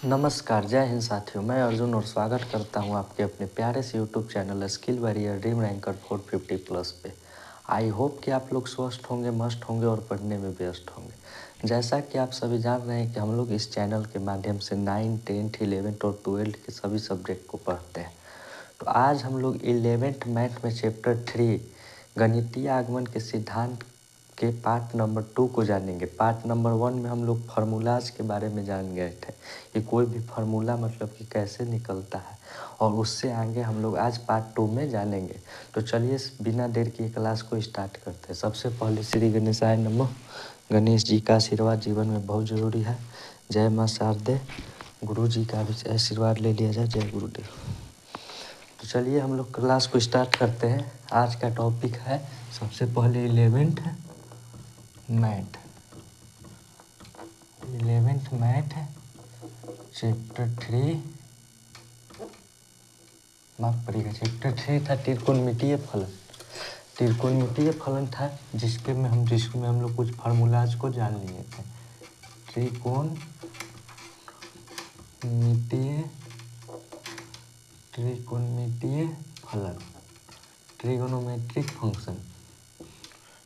नमस्कार, जय हिंद साथियों। मैं अर्जुन और स्वागत करता हूं आपके अपने प्यारे से YouTube channel Skill Warrior Dream Ranker 450 plus पे। आई होप कि आप लोग स्वस्थ होंगे, मस्त होंगे और पढ़ने में व्यस्त होंगे। जैसा कि आप सभी जान रहे हैं कि हम लोग इस चैनल के माध्यम से 9, 10, 11 और 12 के सभी सब्जेक्ट को पढ़ते हैं। तो आज हम लोग 11th मैथ में चैप्टर 3 गणितीय आगमन के सिद्धांत के पार्ट नंबर 2 को जानेंगे। पार्ट नंबर 1 में हम लोग फार्मूलाज के बारे में जान गए थे कि कोई भी फार्मूला मतलब कि कैसे निकलता है, और उससे आगे हम लोग आज पार्ट 2 में जानेंगे। तो चलिए बिना देर किए क्लास को स्टार्ट करते हैं। सबसे पहले श्री गणेशाय नमः। गणेश जी का आशीर्वाद जीवन में बहुत ज़रूरी है। जय माँ शारदे। गुरु जी का भी आशीर्वाद ले लिया जाए। जय गुरुदेव। तो चलिए हम लोग क्लास को स्टार्ट करते हैं। आज का टॉपिक है सबसे पहले 11th math. 11th math chapter 3, माफ करिएगा, चैप्टर 3 था त्रिकोणमितीय फलन। त्रिकोणमितीय फलन था जिसमें हम लोग कुछ फार्मूलाज को जान लिए थे। त्रिकोणमितीय फलन, ट्रिगोनोमेट्रिक फंक्शन।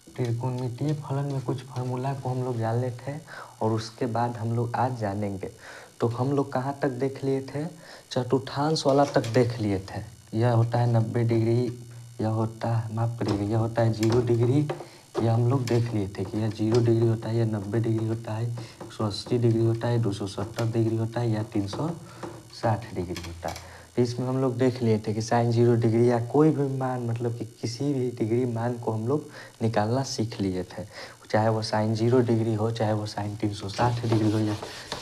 त्रिकोणमितीय फलन में कुछ फार्मूला को हम लोग जान लेते हैं और उसके बाद हम लोग आज जानेंगे। तो हम लोग कहाँ तक देख लिए थे? चतुर्थांश वाला तक देख लिए थे। यह होता है 90 डिग्री, यह होता है, माफ करिएगा, यह होता है 0 डिग्री। यह हम लोग देख लिए थे कि यह 0 डिग्री होता है, यह 90 डिग्री होता है, 180 डिग्री होता है, 270 डिग्री होता है, या 360 डिग्री होता है। तो इसमें हम लोग देख लिए थे कि साइन 0 डिग्री या कोई भी मान मतलब कि किसी भी डिग्री मान को हम लोग निकालना सीख लिए थे। चाहे वो साइन 0 डिग्री हो, चाहे वो साइन 360 डिग्री हो, या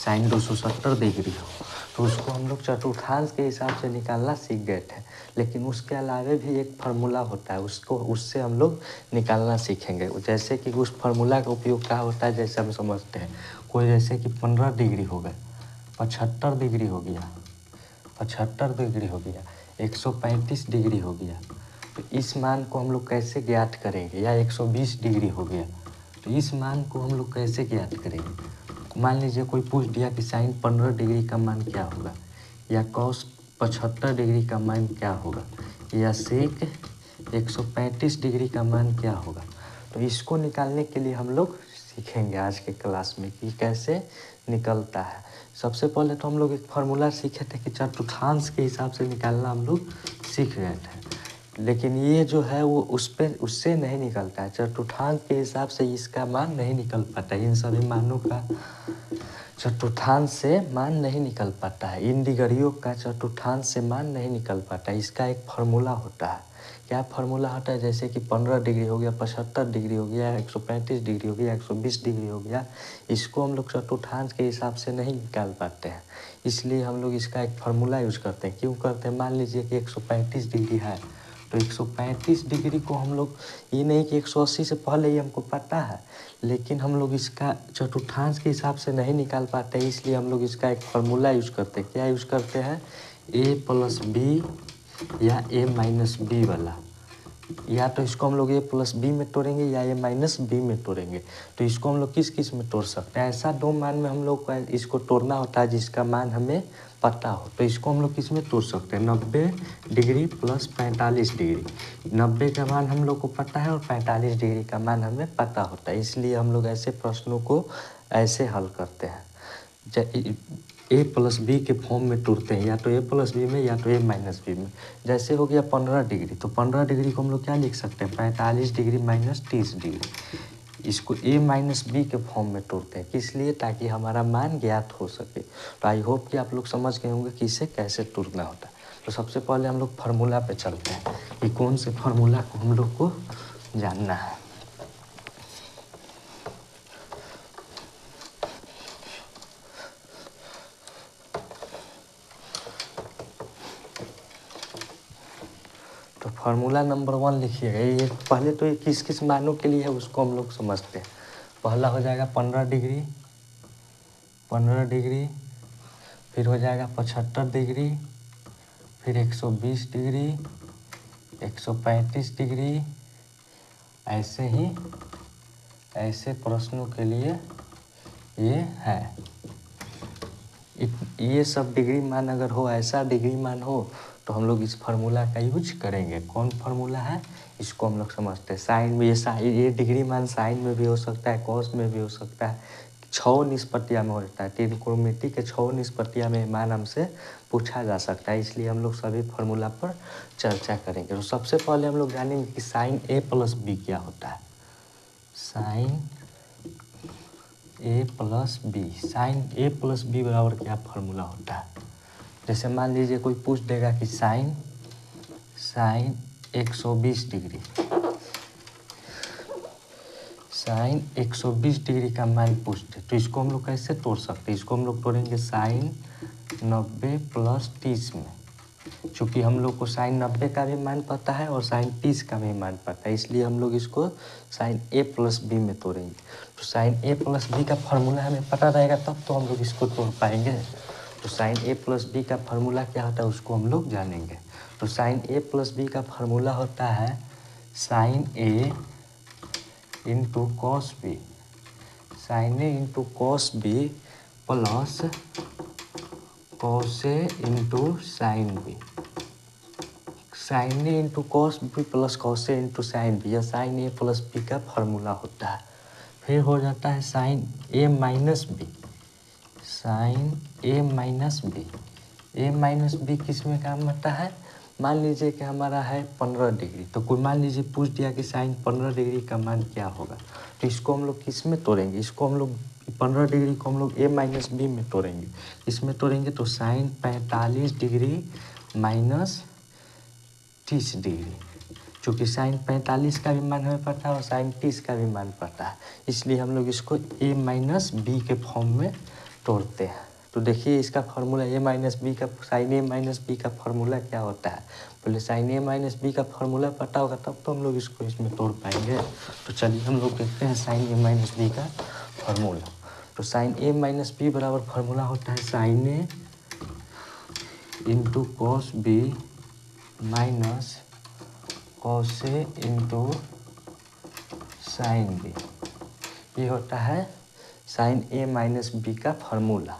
साइन 270 डिग्री हो, तो उसको हम लोग चतुर्थांश के हिसाब से निकालना सीख गए थे। लेकिन उसके अलावा भी एक फार्मूला होता है, उससे हम लोग निकालना सीखेंगे। जैसे कि उस फार्मूला का उपयोग क्या होता है, जैसे हम समझते हैं। कोई जैसे कि 15 डिग्री हो गया, 75 डिग्री हो गया, 75 डिग्री हो गया, 135 डिग्री हो गया। तो इस मान को हम लोग कैसे ज्ञात करेंगे? या 120 डिग्री हो गया, तो इस मान को हम लोग कैसे ज्ञात करेंगे? मान लीजिए कोई पूछ दिया कि साइन 15 डिग्री का मान क्या होगा, या कॉस 75 डिग्री का मान क्या होगा, या सेक 135 डिग्री का मान क्या होगा। तो इसको निकालने के लिए हम लोग सीखेंगे आज के क्लास में कि कैसे निकलता है। सबसे पहले तो हम लोग एक फार्मूला सीखे थे कि चतुर्थांश के हिसाब से निकालना हम लोग सीख गए थे। लेकिन ये जो है वो उससे नहीं निकलता है। चतुर्थांश के हिसाब से इसका मान नहीं निकल पाता है। इन सभी मानों का चतुर्थांश से मान नहीं निकल पाता है। इन डिग्रियों का चतुर्थांश से मान नहीं निकल पाता है। इसका एक फार्मूला होता है। क्या फार्मूला होता है? जैसे कि 15 डिग्री हो गया, 75 डिग्री हो गया, 135 डिग्री हो गया, 120 डिग्री हो गया, इसको हम लोग चतुर्थांश के हिसाब से नहीं निकाल पाते हैं। इसलिए हम लोग इसका एक फार्मूला यूज करते हैं। क्यों करते हैं? मान लीजिए कि 135 डिग्री है, तो 135 डिग्री को हम लोग, ये नहीं कि 180 से पहले ही हमको पता है, लेकिन हम लोग इसका चतुर्थांश के हिसाब से नहीं निकाल पाते हैं। इसलिए हम लोग इसका एक फार्मूला यूज करते हैं। क्या यूज करते हैं? a प्लस बी या a माइनस बी वाला। या तो इसको हम लोग a प्लस बी में तोड़ेंगे या a माइनस बी में तोड़ेंगे। तो इसको हम लोग किस किस में तोड़ सकते हैं? ऐसा दो मान में हम लोग को इसको तोड़ना होता है जिसका मान हमें पता हो। तो इसको हम लोग किस में तोड़ सकते हैं? 90 डिग्री प्लस 45 डिग्री। 90 का मान हम लोग को पता है और 45 डिग्री का मान हमें पता होता है। इसलिए हम लोग ऐसे प्रश्नों को ऐसे हल करते हैं। ए प्लस बी के फॉर्म में तोड़ते हैं, या तो ए प्लस बी में या तो ए माइनस बी में। जैसे हो गया 15 डिग्री, तो 15 डिग्री को हम लोग क्या लिख सकते हैं? 45 डिग्री माइनस 30 डिग्री। इसको ए माइनस बी के फॉर्म में तोड़ते हैं। किस लिए? ताकि हमारा मान ज्ञात हो सके। तो आई होप कि आप लोग समझ गए होंगे कि इसे कैसे तोड़ना होता है। तो सबसे पहले हम लोग फार्मूला पे चलते हैं कि कौन से फार्मूला को हम लोग को जानना है। तो फार्मूला नंबर 1 लिखिएगा। ये पहले तो ये किस किस मानों के लिए है उसको हम लोग समझते हैं। पहला हो जाएगा 15 डिग्री, 15 डिग्री, फिर हो जाएगा 75 डिग्री, फिर 120 डिग्री, 135 डिग्री। ऐसे ही ऐसे प्रश्नों के लिए ये है। ये सब डिग्री मान अगर हो, ऐसा डिग्री मान हो, तो हम लोग इस फार्मूला का यूज करेंगे। कौन फार्मूला है, इसको हम लोग समझते हैं। साइन में ये डिग्री मान साइन में भी हो सकता है, कॉस में भी हो सकता है, 6 निष्पत्तियाँ में हो सकता है। त्रिकोणमिति के 6 निष्पत्तियाँ में मान हमसे पूछा जा सकता है, इसलिए हम लोग सभी फार्मूला पर चर्चा करेंगे। तो सबसे पहले हम लोग जानेंगे कि साइन ए प्लस बी क्या होता है। Sine A plus B, sine A plus B बराबर क्या फार्मूला होता है। जैसे मान लीजिए कोई पूछ देगा कि साइन 120 डिग्री, साइन 120 डिग्री का मान पूछते, तो इसको हम लोग कैसे तोड़ सकते हैं। इसको हम लोग तोड़ेंगे साइन 90 प्लस 30 में। चूँकि हम लोग को साइन 90 का भी मान पता है और साइन 30 का भी मान पता है, इसलिए हम लोग इसको साइन ए प्लस बी में तोड़ेंगे। तो साइन ए प्लस बी का फार्मूला हमें पता रहेगा, तब तो हम लोग इसको तोड़ पाएंगे। तो साइन ए प्लस बी का फार्मूला क्या होता है, उसको हम लोग जानेंगे। तो साइन ए प्लस बी का फार्मूला होता है sine A into cos B, sine A into cos B plus cos A into sine B, sine A into cos B plus cos A into sine B, यह sine A plus B का formula होता है। फिर हो जाता है sine A minus B, sine A minus B, A minus B किस में काम आता है। मान लीजिए कि हमारा है 15 डिग्री, तो कोई मान लीजिए पूछ दिया कि साइन 15 डिग्री का मान क्या होगा, तो इसको हम लोग किस में तोड़ेंगे, इसको हम लोग 15 डिग्री को हम लोग ए माइनस बी में तोड़ेंगे। इसमें तोड़ेंगे तो साइन 45 डिग्री माइनस 30 डिग्री, चूँकि साइन 45 का भी मान हमें पता है और साइन 30 का भी मान पता है, इसलिए हम लोग इसको ए माइनस बी के फॉर्म में तोड़ते हैं। तो देखिए इसका फार्मूला ए माइनस बी का, साइन ए माइनस बी का फार्मूला क्या होता है। पहले साइन ए माइनस बी का फार्मूला पता होगा, तब तो हम लोग इसको इसमें तोड़ पाएंगे। तो चलिए हम लोग देखते हैं साइन ए माइनस बी का फार्मूला। तो साइन ए माइनस बी बराबर फार्मूला होता है sine A into cos B minus cos A into sine B, ये होता है साइन ए माइनस बी का फार्मूला।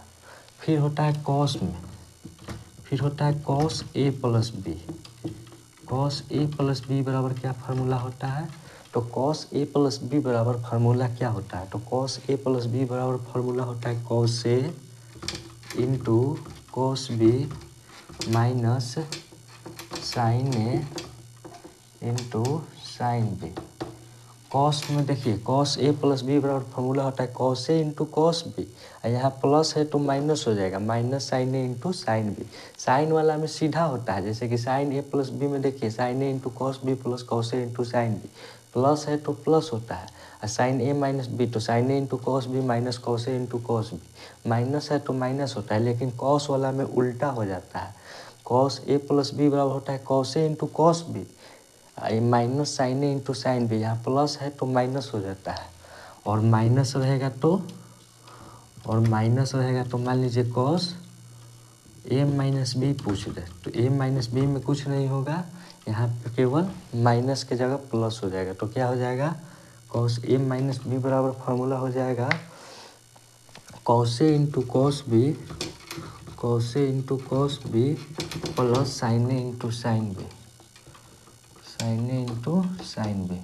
फिर होता है कॉस में, फिर होता है cos A plus B, cos A plus B बराबर क्या फार्मूला होता है। तो कॉस ए प्लस बी बराबर फार्मूला क्या होता है, तो कॉस ए प्लस बी बराबर फार्मूला होता है cos A into cos B minus sine A into sine B. Cos में देखिए कॉस ए प्लस बी बराबर फार्मूला होता है cos A into cos B, यहाँ प्लस है तो माइनस हो जाएगा, minus sine A into sine B. Sine वाला में सीधा होता है, जैसे कि साइन ए प्लस बी में देखिए sine A into cos B plus cos A into sine B, plus है तो प्लस होता है। और साइन ए माइनस बी तो sine A into cos B minus cos A into cos B, minus है तो माइनस होता है, लेकिन कॉस वाला में उल्टा हो जाता है। कॉस ए प्लस बी बराबर होता है cos A into cos B, minus sine A into sine B, यहाँ प्लस है तो माइनस हो जाता है, और माइनस रहेगा तो मान लीजिए कॉस ए माइनस बी पूछ दे, तो ए माइनस बी में कुछ नहीं होगा, यहाँ पे केवल माइनस के जगह प्लस हो जाएगा। तो क्या हो जाएगा, कॉस ए माइनस बी बराबर फार्मूला हो जाएगा cos A into cos B, cos A into cos B plus sine A into sine B, sine A into sine B.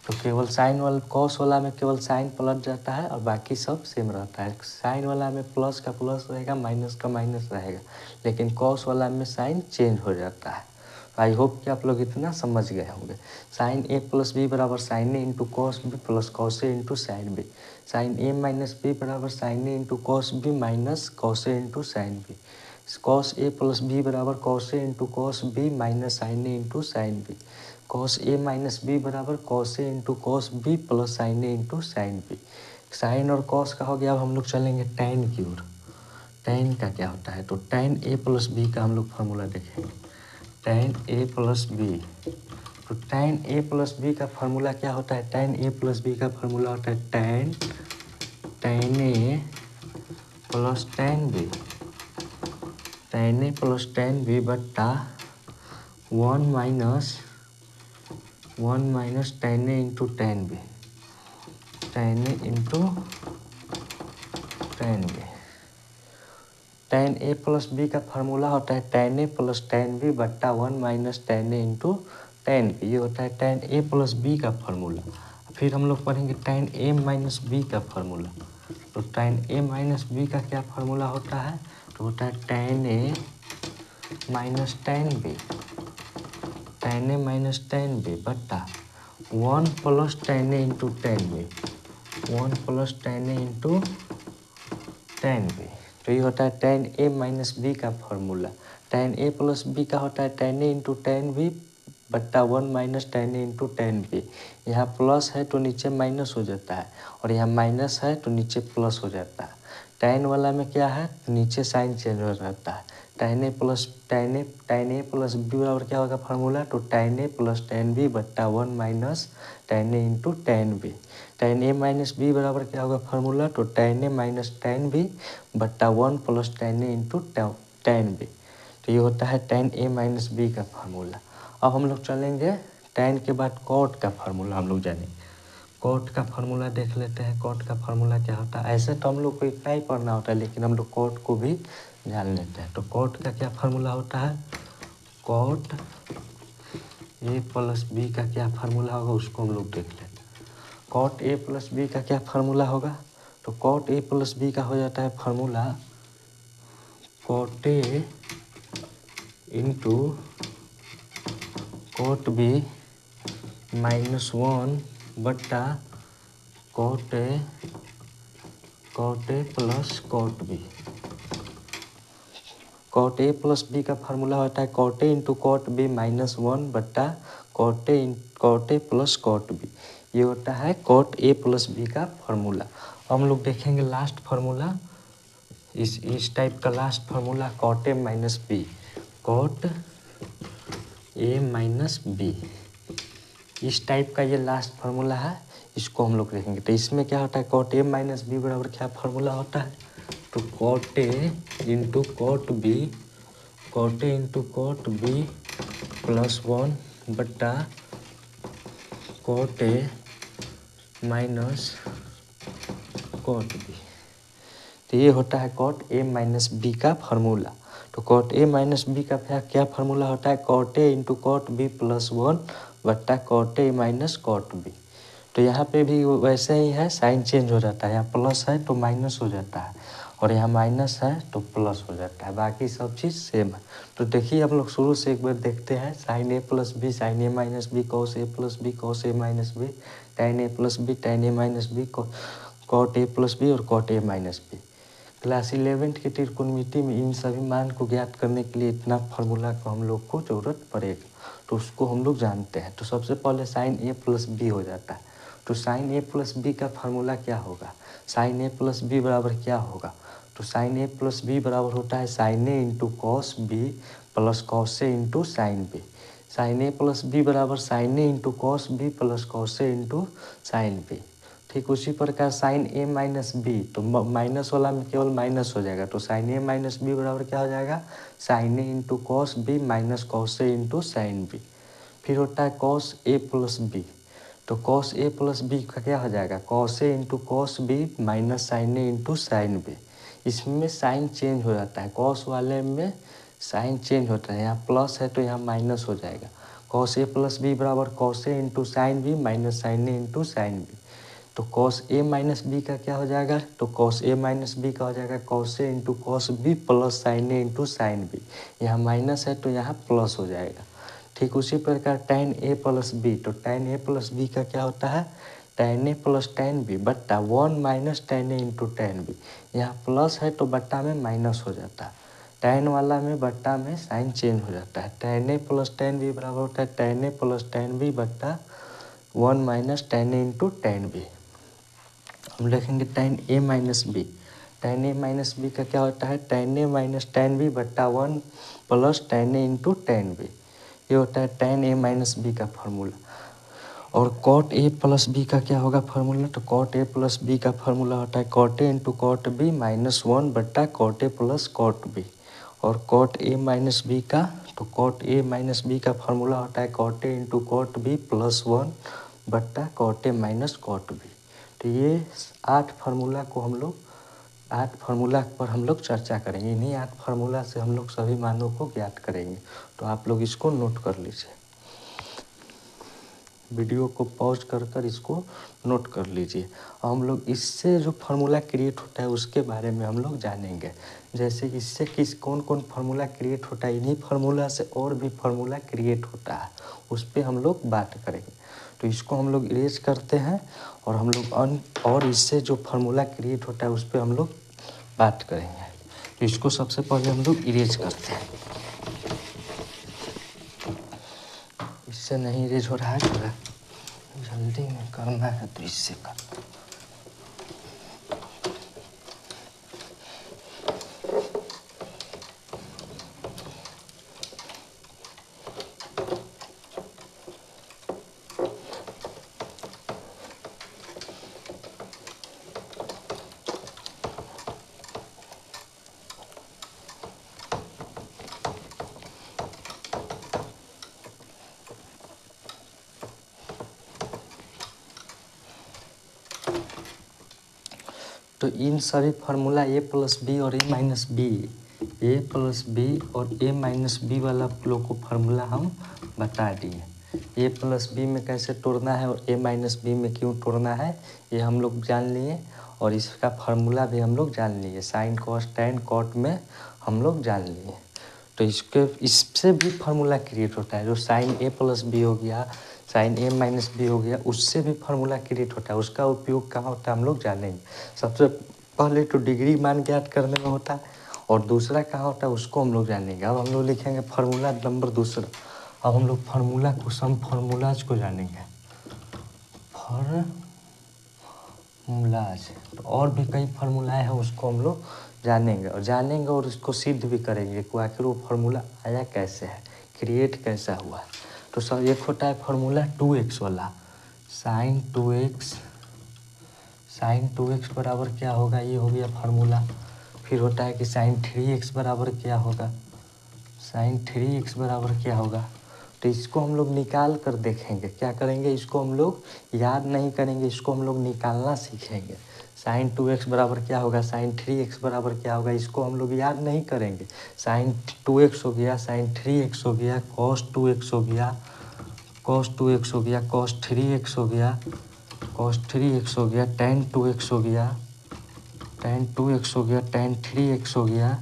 तो केवल साइन वाला, कॉस वाला में केवल साइन पलट जाता है और बाकी सब सेम रहता है। साइन वाला में प्लस का प्लस रहेगा, माइनस का माइनस रहेगा, लेकिन कॉस वाला में साइन चेंज हो जाता है। आई होप कि आप लोग इतना समझ गए होंगे। साइन ए प्लस बी बराबर sine A into cos B plus cos A into sine B, sine A minus B बराबर sine A into cos B minus cos A into sine B, cos A plus B बराबर cos A into cos B minus sine A into sine B, cos A minus B बराबर cos A into cos B plus sine A into sine B. Sine और cos का हो गया, अब हम लोग चलेंगे टैन की ओर। टैन का क्या होता है, तो टैन ए प्लस बी का हम लोग फार्मूला देखेंगे, टैन ए प्लस बी। तो टैन ए प्लस बी का फार्मूला क्या होता है, टैन ए प्लस बी का फार्मूला होता है tan A plus tan B, tan A plus tan B बट्टा 1 minus tan A into tan B, tan A into tan B. tan a plus B का formula होता है tan a plus tan b बट्टा 1 minus tan a into tan b। ये होता है tan a plus B का formula. फिर हम लोग पढ़ेंगे tan a माइनस बी का फार्मूला। तो tan a माइनस बी का क्या फार्मूला होता है? तो होता है tan a minus tan b, tan a minus tan b बट्टा 1 plus tan a into tan b, 1 plus tan a into tan b। तो ये होता है tan a माइनस बी का formula. tan a plus B का होता है tan a into tan b बट्टा 1 minus tan a into tan b। यहाँ प्लस है तो नीचे माइनस हो जाता है और यहाँ माइनस है तो नीचे प्लस हो जाता है। tan वाला में क्या है? नीचे साइन चेंज हो जाता है। tan a प्लस बी बराबर क्या होगा फार्मूला? तो tan a plus tan b बट्टा 1 minus tan a into tan b। tan a minus B बराबर क्या होगा फार्मूला? तो tan a minus tan b बट्टा 1 plus tan a into tan b। तो ये होता है tan a माइनस बी का फार्मूला। अब हम लोग चलेंगे tan के बाद cot का फार्मूला हम लोग जानेंगे। cot का फार्मूला देख लेते हैं। cot का फार्मूला क्या होता है? ऐसे तो हम लोग को इतना ही पढ़ना होता है, लेकिन हम लोग cot को भी जान लेते हैं। तो cot का क्या फार्मूला होता है? cot a प्लस बी का क्या फार्मूला होगा उसको हम लोग देख लेते हैं। cot a प्लस बी का क्या फार्मूला होगा? तो cot a प्लस बी का हो जाता है formula cot a into cot b minus 1 बट्टा cot a plus cot b। cot a plus B का फार्मूला होता है cot a into cot b minus 1 बट्टा cot a plus cot b। ये होता है cot a प्लस बी का formula. हम लोग देखेंगे लास्ट फार्मूला, इस टाइप का last formula cot a minus B, cot a minus B, इस टाइप का ये लास्ट फार्मूला है। इसको हम लोग देखेंगे। तो इसमें क्या होता है? cot a माइनस बी बराबर क्या फार्मूला होता है? तो cot a into cot b, cot a into cot b plus 1 बट्टा cot a minus cot b। तो ये होता है cot a माइनस बी का फार्मूला। तो cot a माइनस बी का क्या फार्मूला होता है? cot a into cot b plus 1 बट्टा cot a minus cot b। तो यहाँ पे भी वैसे ही है, साइन चेंज हो जाता है। यहाँ प्लस है तो माइनस हो जाता है और यहाँ माइनस है तो प्लस हो जाता है। बाकी सब चीज़ सेम है। तो देखिए हम लोग शुरू से एक बार देखते हैं। Sine A plus B, sine A minus B, cos A plus B, cos A minus B, tan A plus B, tan A minus B, cot A plus B और cot A minus B. Class 11 की त्रिकोणमिति में इन सभी मान को ज्ञात करने के लिए इतना फार्मूला का हम लोग को ज़रूरत पड़ेगा। तो उसको हम लोग जानते हैं। तो सबसे पहले साइन ए प्लस बी हो जाता है। तो साइन ए प्लस बी का फार्मूला क्या होगा? साइन ए प्लस बी बराबर क्या होगा? तो साइन ए प्लस बी बराबर होता है sine A into cos B plus cos A into sine B. Sine A plus B बराबर sine A into cos B plus cos A into sine B. ठीक उसी प्रकार साइन ए माइनस बी, तो minus वाला में केवल minus हो जाएगा। तो साइन ए माइनस बी बराबर क्या हो जाएगा? Sine A into cos B minus cos A into sine B. फिर होता है कॉस ए प्लस बी। तो कॉस ए प्लस बी का क्या हो जाएगा? Cos A into cos B minus sine A into sine B. इसमें साइन चेंज हो जाता है। कॉस वाले में साइन चेंज होता है। यहाँ प्लस है तो यहाँ माइनस हो जाएगा। कॉस ए प्लस बी बराबर cos A into sine B minus sine A into sine B. तो कॉस ए माइनस बी का क्या हो जाएगा? तो कॉस ए माइनस बी का हो जाएगा cos A into cos B plus sine A into sine B. यहाँ माइनस है तो यहाँ प्लस हो जाएगा। ठीक उसी प्रकार tan a प्लस बी। तो tan a प्लस बी का क्या होता है? tan a plus tan b बट्टा 1 minus tan a into tan b। यहाँ प्लस है तो बट्टा में माइनस हो जाता है। tan वाला में बट्टा में साइन चेंज हो जाता है। tan a plus tan b बराबर होता है tan a plus tan b बट्टा 1 minus tan a into tan b। हम लिखेंगे tan a minus B. tan a minus B का क्या होता है? tan a minus tan b बट्टा 1 plus tan a into tan b। ये होता है tan a माइनस बी का फार्मूला। और cot a प्लस बी का क्या होगा फार्मूला? तो cot a प्लस बी का फार्मूला होता है cot a into cot b minus 1 बट्टा cot a plus cot b। और cot a माइनस बी का, तो cot a माइनस बी का फार्मूला होता है cot a into cot b plus 1 बट्टा cot a minus cot b। तो ये 8 फार्मूला को हम लोग 8 फार्मूला पर हम लोग चर्चा करेंगे। इन्हीं 8 फार्मूला से हम लोग सभी मानों को ज्ञात करेंगे। तो आप लोग इसको नोट कर लीजिए, वीडियो को पॉज कर इसको नोट कर लीजिए। हम लोग इससे जो फार्मूला क्रिएट होता है उसके बारे में हम लोग जानेंगे। जैसे इससे कौन कौन फार्मूला क्रिएट होता है, इन्हीं फार्मूला से और भी फार्मूला क्रिएट होता है, उस पर हम लोग बात करेंगे। तो इसको हम लोग इरेज करते हैं और हम लोग और इससे जो फार्मूला क्रिएट होता है उस पर हम लोग बात करेंगे। तो इसको सबसे पहले हम लोग इरेज करते हैं। इससे नहीं इरेज हो रहा है, थोड़ा जल्दी में करना है तो इससे करते हैं। तो इन सभी फार्मूला a प्लस बी और a minus B, A plus B और a माइनस बी वाला लोग को फार्मूला हम बता दिए। a प्लस बी में कैसे तोड़ना है और a माइनस बी में क्यों तोड़ना है ये हम लोग जान लिए, और इसका फार्मूला भी हम लोग जान लिए। साइन कॉस टैन कॉट में हम लोग जान लिए। तो इससे भी फार्मूला क्रिएट होता है। जो साइन a प्लस बी हो गया, साइन a माइनस बी हो गया, उससे भी फार्मूला क्रिएट होता है। उसका उपयोग कहाँ होता है हम लोग जानेंगे। सबसे पहले तो डिग्री मान ज्ञात करने में होता है, और दूसरा कहाँ होता है उसको हम लोग जानेंगे। अब हम लोग लिखेंगे फार्मूला नंबर दूसरा। अब हम लोग फार्मूला को सम फार्मूलाज को जानेंगे। फार्मूलाज तो और भी कई फार्मूलाएँ हैं उसको हम लोग जानेंगे और उसको सिद्ध भी करेंगे कि आखिर वो फार्मूला आया कैसे है, क्रिएट कैसा हुआ है। तो सर एक होता है फार्मूला 2x वाला, साइन 2x बराबर क्या होगा, ये हो गया फार्मूला। फिर होता है कि साइन 3x बराबर क्या होगा, साइन 3x बराबर क्या होगा। तो इसको हम लोग निकाल कर देखेंगे। क्या करेंगे, इसको हम लोग याद नहीं करेंगे, इसको हम लोग निकालना सीखेंगे। साइन 2x बराबर क्या होगा, साइन 3x बराबर क्या होगा, इसको हम लोग याद नहीं करेंगे। साइन 2x हो गया, साइन 3x हो गया, कॉस 2x हो गया, कॉस 2x हो गया, कॉस 3x हो गया, कॉस 3x हो गया, टैन 2x हो गया, टैन 2x हो गया, टैन 3x हो गया।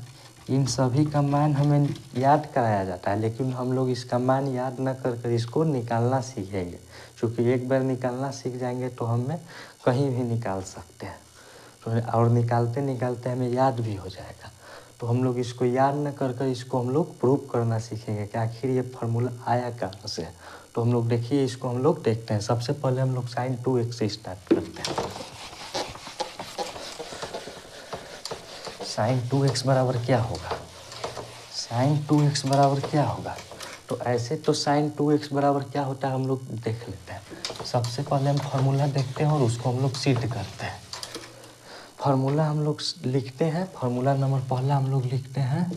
इन सभी का मान हमें याद कराया जाता है, लेकिन हम लोग इसका मान याद न कर इसको निकालना सीखेंगे। क्योंकि एक बार निकालना सीख जाएंगे तो हमें कहीं भी निकाल सकते हैं, तो और निकालते निकालते हमें याद भी हो जाएगा। तो हम लोग इसको याद न कर इसको हम लोग प्रूव करना सीखेंगे कि आखिर ये फार्मूला आया कहाँ से। तो हम लोग देखिए, इसको हम लोग देखते हैं। सबसे पहले हम लोग साइन 2x से स्टार्ट करते हैं। साइन 2x बराबर क्या होगा, साइन 2x बराबर क्या होगा। तो ऐसे तो साइन 2x बराबर क्या होता है हम लोग देख लेते हैं। सबसे पहले हम फार्मूला देखते हैं और उसको हम लोग सिद्ध करते हैं। फार्मूला हम लोग लिखते हैं, फार्मूला नंबर पहला हम लोग लिखते हैं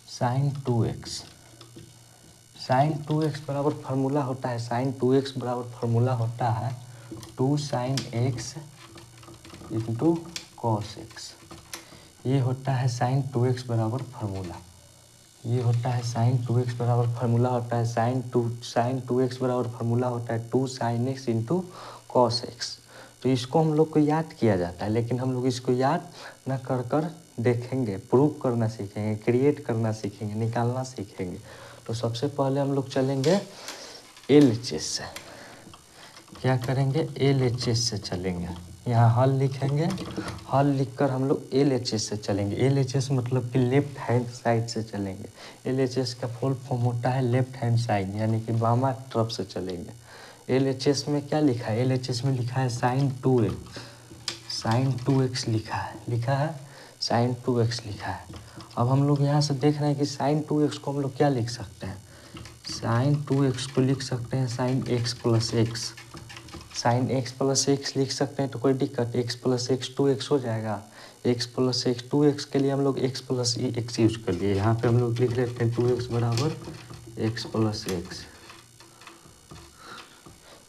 साइन 2x। साइन 2x बराबर फार्मूला होता है, साइन 2x बराबर फार्मूला होता है 2 sine x into cos x। ये होता है साइन 2x बराबर फार्मूला। ये होता है साइन 2x बराबर फार्मूला होता है साइन 2x बराबर फार्मूला होता है 2 sine x into cos x। तो इसको हम लोग को याद किया जाता है, लेकिन हम लोग इसको याद न कर देखेंगे, प्रूव करना सीखेंगे, क्रिएट करना सीखेंगे, निकालना सीखेंगे। तो सबसे पहले हम लोग चलेंगे LHS से। क्या करेंगे, LHS से चलेंगे। यहाँ हल लिखेंगे, हल लिखकर हम लोग LHS से चलेंगे। LHS मतलब कि लेफ्ट हैंड साइड से चलेंगे। LHS का फुल फॉर्म होता है लेफ्ट हैंड साइड, यानी कि बामा तरफ से चलेंगे। LHS में क्या लिखा है, LHS में लिखा है साइन 2x, साइन 2x लिखा है साइन 2x लिखा है। अब हम लोग यहाँ से देख रहे हैं कि साइन 2x को हम लोग क्या लिख सकते हैं, साइन 2x को लिख सकते हैं sine x plus X. Sine x plus X लिख सकते हैं तो कोई दिक्कत, x प्लस एक्स 2x हो जाएगा। x प्लस एक्स 2x के लिए हम लोग x प्लस एक्स यूज कर लिए। यहाँ पे हम लोग लिख लेते हैं 2x बराबर x प्लस एक्स।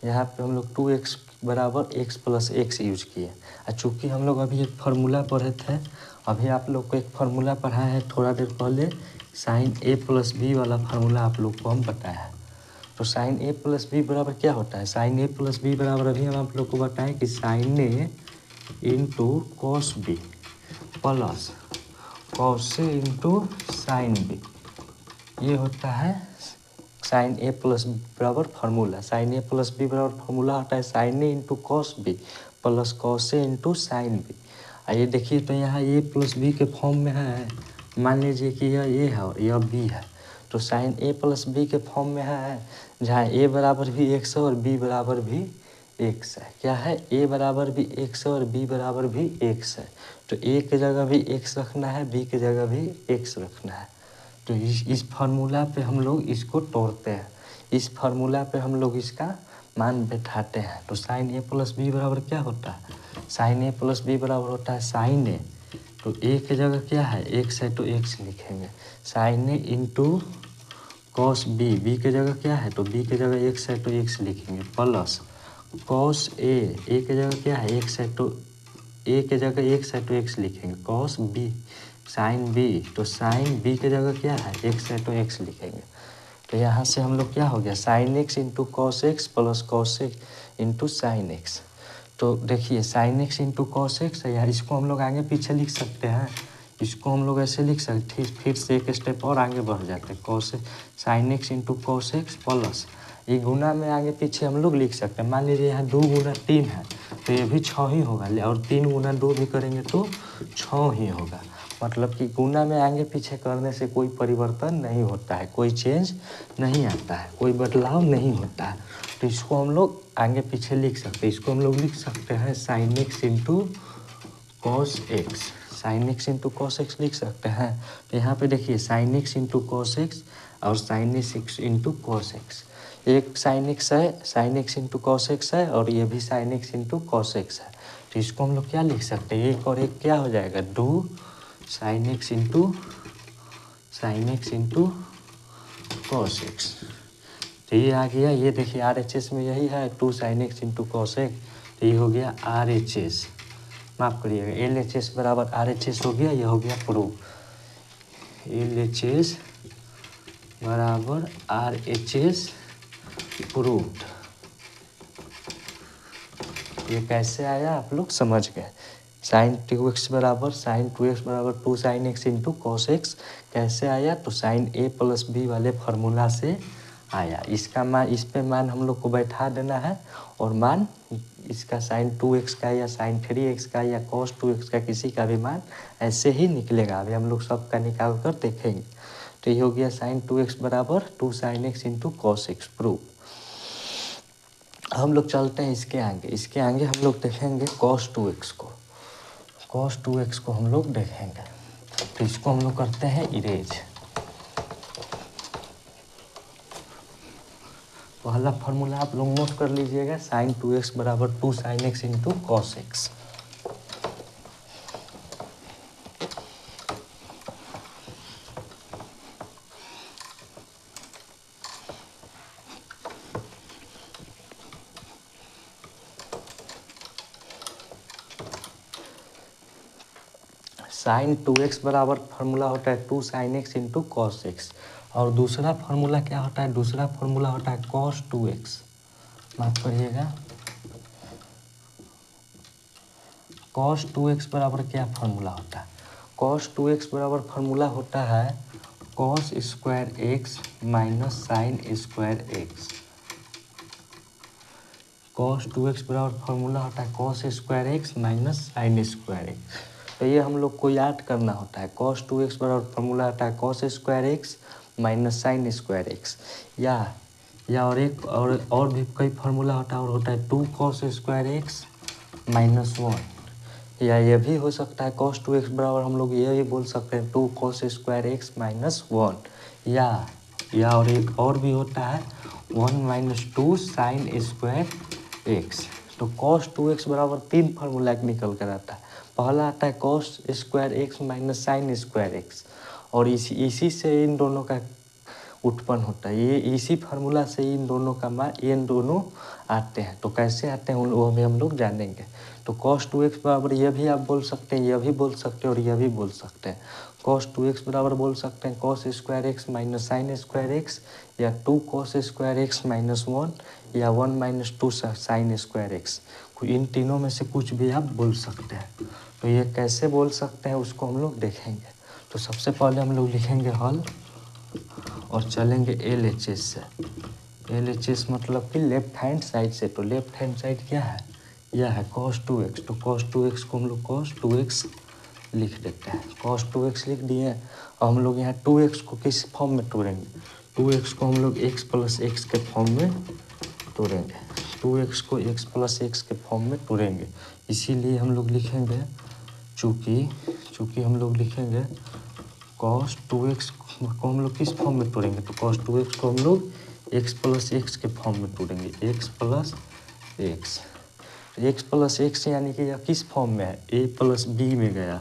यहाँ पे हम लोग 2x बराबर एक्स प्लस एक्स यूज किए। और चूँकि हम लोग अभी एक फार्मूला पढ़े थे, अभी आप लोग को एक फार्मूला पढ़ा है थोड़ा देर पहले, साइन ए प्लस बी वाला फार्मूला आप लोग को हम बताया है। तो साइन ए प्लस बी बराबर क्या होता है? साइन ए प्लस बी बराबर अभी हम आप लोग को बताएं कि sine A into cos B plus cos A into sine B, ये होता है साइन ए प्लस बी बराबर formula. Sine A plus B बराबर फार्मूला होता है sine A into cos B plus cos A into sine B. आइए देखिए, तो यहाँ ए प्लस बी के फॉर्म में है, मान लीजिए कि यह ए है और यह बी है, तो साइन ए प्लस बी के फॉर्म में है जहाँ ए बराबर भी एक्स है और बी बराबर भी एक्स है। क्या है? ए बराबर भी एक्स है और बी बराबर भी एक्स है। तो ए के जगह भी एक्स रखना है, बी के जगह भी एक्स रखना है। तो इस फार्मूला पे हम लोग इसको तोड़ते हैं, इस फार्मूला पे हम लोग इसका मान बैठाते हैं। तो साइन ए प्लस बी बराबर क्या होता है? साइन ए प्लस बी बराबर होता है साइन ए, तो ए के जगह क्या है? एक्स है तो एक्स लिखेंगे। Sign A into cos B, B के जगह क्या है? तो बी के जगह एक्स है तो एक्स लिखेंगे प्लस कॉस ए, ए के जगह क्या है? एक्स है तो ए के जगह एक्स है तो एक्स लिखेंगे। कॉस बी साइन बी, तो साइन बी के जगह क्या है? एक्स है तो एक्स लिखेंगे। तो यहाँ से हम लोग क्या हो गया? Sine x into cos x plus cos x into sine x. तो देखिए sine x into cos x है यार, इसको हम लोग आगे पीछे लिख सकते हैं, इसको हम लोग ऐसे लिख सकते हैं, फिर से एक स्टेप और आगे बढ़ जाते हैं। Cos sine x into cos x plus ये गुना में आगे पीछे हम लोग लिख सकते हैं। मान लीजिए यहाँ 2 गुना 3 है तो ये भी 6 ही होगा, और 3 गुना 2 भी करेंगे तो 6 ही होगा। मतलब कि गुना में आगे पीछे करने से कोई परिवर्तन नहीं होता है, कोई चेंज नहीं आता है, कोई बदलाव नहीं होता है। तो इसको हम लोग आगे पीछे लिख सकते हैं। इसको हम लोग लिख सकते हैं sine x into cos x, sine x into cos x लिख सकते हैं। तो यहाँ पे देखिए sine x into cos x और sine x into cos x, एक साइन एक्स है, sine x into cos x है, और ये भी sine x into cos x है। तो इसको हम लोग क्या लिख सकते हैं? एक और एक क्या हो जाएगा? 2 sine x into cos x. तो ये आ गया, ये देखिए RHS में यही है 2 sine x into cos x, तो ये हो गया RHS, माफ़ करिएगा LHS बराबर RHS हो गया, ये हो गया प्रूफ। LHS बराबर RHS प्रूफ। ये कैसे आया आप लोग समझ गए। साइन 2x बराबर 2 sine x into cos x कैसे आया? तो साइन ए प्लस बी वाले फार्मूला से आया। इसका मान, इस पे मान हम लोग को बैठा देना है, और मान इसका साइन 2x का या साइन 3x का या कॉस 2x का किसी का भी मान ऐसे ही निकलेगा। अभी हम लोग सबका निकाल कर देखेंगे। तो ये हो गया साइन 2x बराबर 2 sine x into cos x proof. हम लोग चलते हैं इसके आगे, इसके आगे हम लोग देखेंगे cos 2x को, cos 2x को हम लोग देखेंगे। तो इसको हम लोग करते हैं इरेज। पहला फार्मूला आप लोग नोट कर लीजिएगा, साइन 2x बराबर 2 sine x into cos x. Sine 2x बराबर फार्मूला होता है 2 sine x into cos x, और दूसरा फार्मूला क्या होता है? दूसरा फार्मूला होता है cos 2x, माफ करिएगा cos 2x बराबर क्या फार्मूला होता है? cos 2x बराबर फार्मूला होता है cos square X minus sine square x. cos 2x बराबर फार्मूला होता है cos square X minus sine square x. तो ये हम लोग को याद करना होता है। cos 2x बराबर फार्मूला होता है cos square X minus sine square x, या और एक और भी कई फार्मूला होता है, और होता है 2 cos स्क्वायर एक्स माइनस 1, या ये भी हो सकता है cos 2x बराबर हम लोग ये भी बोल सकते हैं 2 cos स्क्वायर एक्स माइनस 1, या और एक और भी होता है 1 माइनस 2 साइन स्क्वायर एक्स। तो cos 2x बराबर 3 फार्मूला निकल कर आता है। पहला आता है cos square X minus sine square x, और इसी से इन दोनों का उत्पन्न होता है। ये इसी फार्मूला से इन दोनों का मान इन दोनों आते हैं। तो कैसे आते हैं वो भी हम लोग जानेंगे। तो cos 2x बराबर यह भी आप बोल सकते हैं, यह भी बोल सकते हैं और यह भी बोल सकते हैं। cos 2x बराबर बोल सकते हैं cos square X minus sine square x, या 2 cos स्क्वायर एक्स माइनस 1, या 1 माइनस 2 साइन स्क्वायर एक्स। इन तीनों में से कुछ भी आप बोल सकते हैं। तो ये कैसे बोल सकते हैं उसको हम लोग देखेंगे। तो सबसे पहले हम लोग लिखेंगे हल और चलेंगे LHS से। LHS मतलब कि लेफ्ट हैंड साइड से। तो लेफ्ट हैंड साइड क्या है, यह है cos 2x। तो cos 2x को हम लोग cos 2x लिख देते हैं। cos 2x लिख दिए और हम लोग यहाँ 2x को किस फॉर्म में तोड़ेंगे, 2x को हम लोग x प्लस एक्स के फॉर्म में तोड़ेंगे। 2x को x प्लस एक्स के फॉर्म में तोड़ेंगे। इसीलिए हम लोग लिखेंगे चूँकि हम लोग लिखेंगे cos 2x को हम लोग किस फॉर्म में तोड़ेंगे, तो cos 2x को हम लोग x प्लस एक्स के फॉर्म में तोड़ेंगे। x plus x, x plus x यानी कि यह किस फॉर्म में है, a प्लस बी में गया,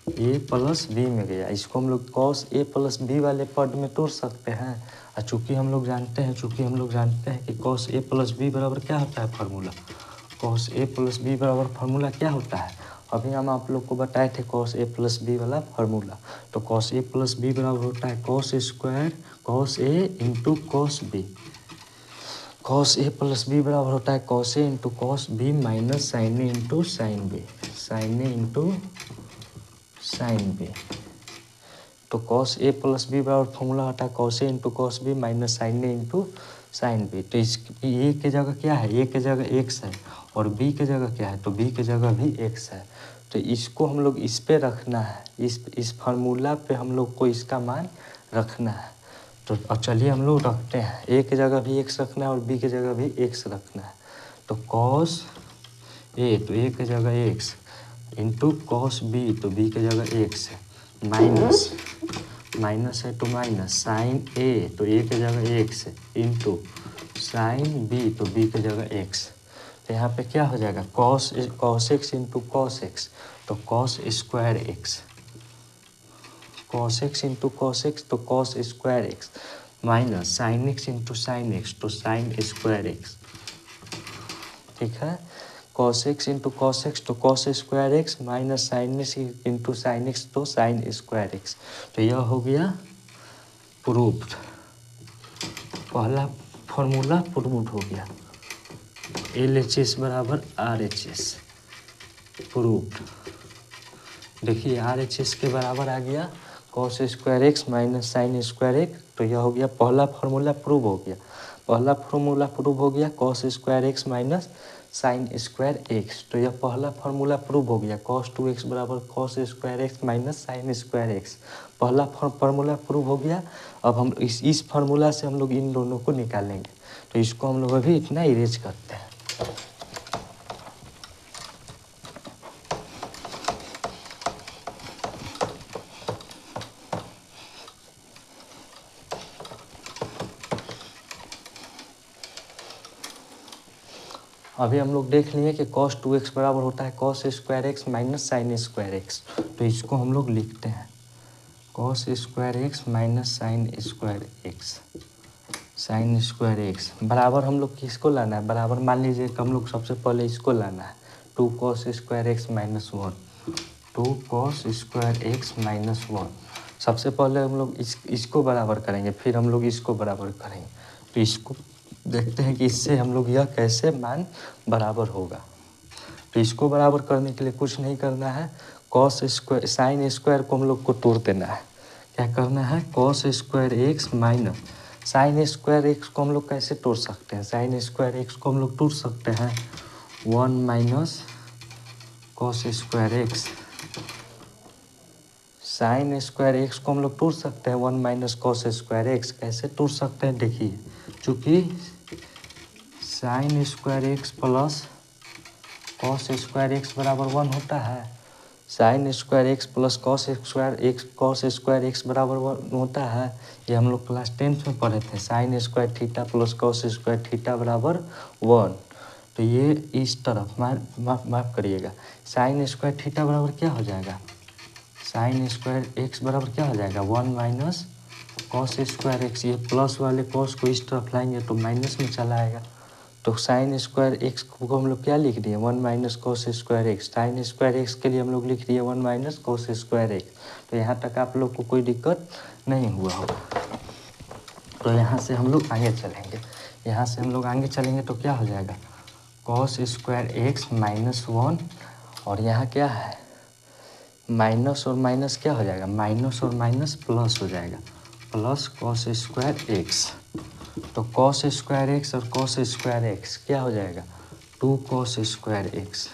a प्लस बी में गया। इसको हम लोग cos a प्लस बी वाले पद में तोड़ सकते हैं। और चूँकि हम लोग जानते हैं कि cos a प्लस बी बराबर क्या होता है formula, cos a plus B बराबर फार्मूला क्या होता है, अभी हम आप लोग को बताए थे cos a प्लस बी वाला फार्मूला। तो cos a प्लस बी बराबर होता है cos square cos a into cos b। cos a plus B बराबर होता है cos a into cos b minus sine a into sine b, sine a into sine b। तो cos a plus B बराबर formula होता है cos a into cos b minus sine a into sine b। तो इस a के जगह क्या है, a के जगह x है और b के जगह क्या है, तो b के जगह भी x है। तो इसको हम लोग इस पे रखना है, इस फार्मूला पे हम लोग को इसका मान रखना है। तो अब चलिए हम लोग रखते हैं, a के जगह भी x रखना है और b के जगह भी x रखना है। तो cos a तो a के जगह x इंटू cos b तो b के जगह x है, माइनस है तो माइनस साइन a तो a के जगह x है इंटू साइन b तो b के जगह x। तो यहाँ पे क्या हो जाएगा cos x into cos x, तो cos square x, cos x into cos x तो cos square x, minus sine x into sine x तो साइन स्क्वायर x। ठीक है, cos x into cos x तो cos square x minus sine x into sine x तो sine square x। तो यह हो गया प्रूव्ड, पहला फॉर्मूला प्रूव्ड हो गया। LHS बराबर RHS प्रूव्ड। देखिए RHS के बराबर आ गया cos square X minus sine square x. तो यह हो गया पहला फार्मूला प्रूव हो गया, पहला फार्मूला प्रूव हो गया cos square X minus sine square x. तो यह पहला फार्मूला प्रूव हो गया cos 2x बराबर cos square X minus sine square x, पहला फार्मूला प्रूव हो गया। अब हम इस फार्मूला से हम लोग इन दोनों को निकालेंगे। तो इसको हम लोग अभी इतना इरेज करते हैं। अभी हम लोग देख लिए कि cos 2x बराबर होता है cos square X minus sine square x. तो इसको हम लोग लिखते हैं cos square X minus sine square x, sign square x बराबर हम लोग किसको लाना है, बराबर मान लीजिए कि हम लोग सबसे पहले इसको लाना है 2 cos square X minus 1, 2 cos square X minus 1। सबसे पहले हम लोग इसको बराबर करेंगे, फिर हम लोग इसको बराबर करेंगे। तो इसको देखते हैं कि इससे हम लोग यह कैसे मान बराबर होगा। तो इसको बराबर करने के लिए कुछ नहीं करना है, cos स्क्वायर साइन स्क्वायर को हम लोग को तोड़ देना है। क्या करना है, cos square X minus sine square x को हम लोग कैसे तोड़ सकते हैं, साइन स्क्वायर एक्स को हम लोग तोड़ सकते हैं 1 minus cos square x, sign square x को हम लोग तोड़ सकते हैं 1 माइनस cos स्क्वायर एक्स। कैसे तोड़ सकते हैं, देखिए चूँकि sign square X plus cos square x बराबर 1 होता है, sign square X plus cos square x बराबर 1 होता है। ये हम लोग क्लास 10th में पढ़े थे, sine square theta plus cos square theta बराबर 1। तो ये इस तरफ माफ करिएगा, साइन स्क्वायर थीटा बराबर क्या हो जाएगा, साइन स्क्वायर एक्स बराबर क्या हो जाएगा 1 माइनस कॉस स्क्वायर एक्स, ये प्लस वाले कॉस को इस तरफ लाएंगे तो माइनस में चला आएगा। तो साइन स्क्वायर एक्स को हम लोग क्या लिख दिए, 1 minus cos square x. Sign square X के लिए हम लोग लिख दिए 1 माइनस कॉस स्क्वायर एक्स। तो यहाँ तक आप लोग को कोई दिक्कत नहीं हुआ होगा। तो यहाँ से हम लोग आगे चलेंगे, यहाँ से हम लोग आगे चलेंगे तो क्या हो जाएगा, कॉस स्क्वायर एक्स माइनस 1, और यहाँ क्या है, माइनस और माइनस क्या हो जाएगा, माइनस और माइनस प्लस हो जाएगा, प्लस कॉस स्क्वायर एक्स। तो कॉस स्क्वायर एक्स और कॉस स्क्वायर एक्स क्या हो जाएगा, 2 कॉस स्क्वायर एक्स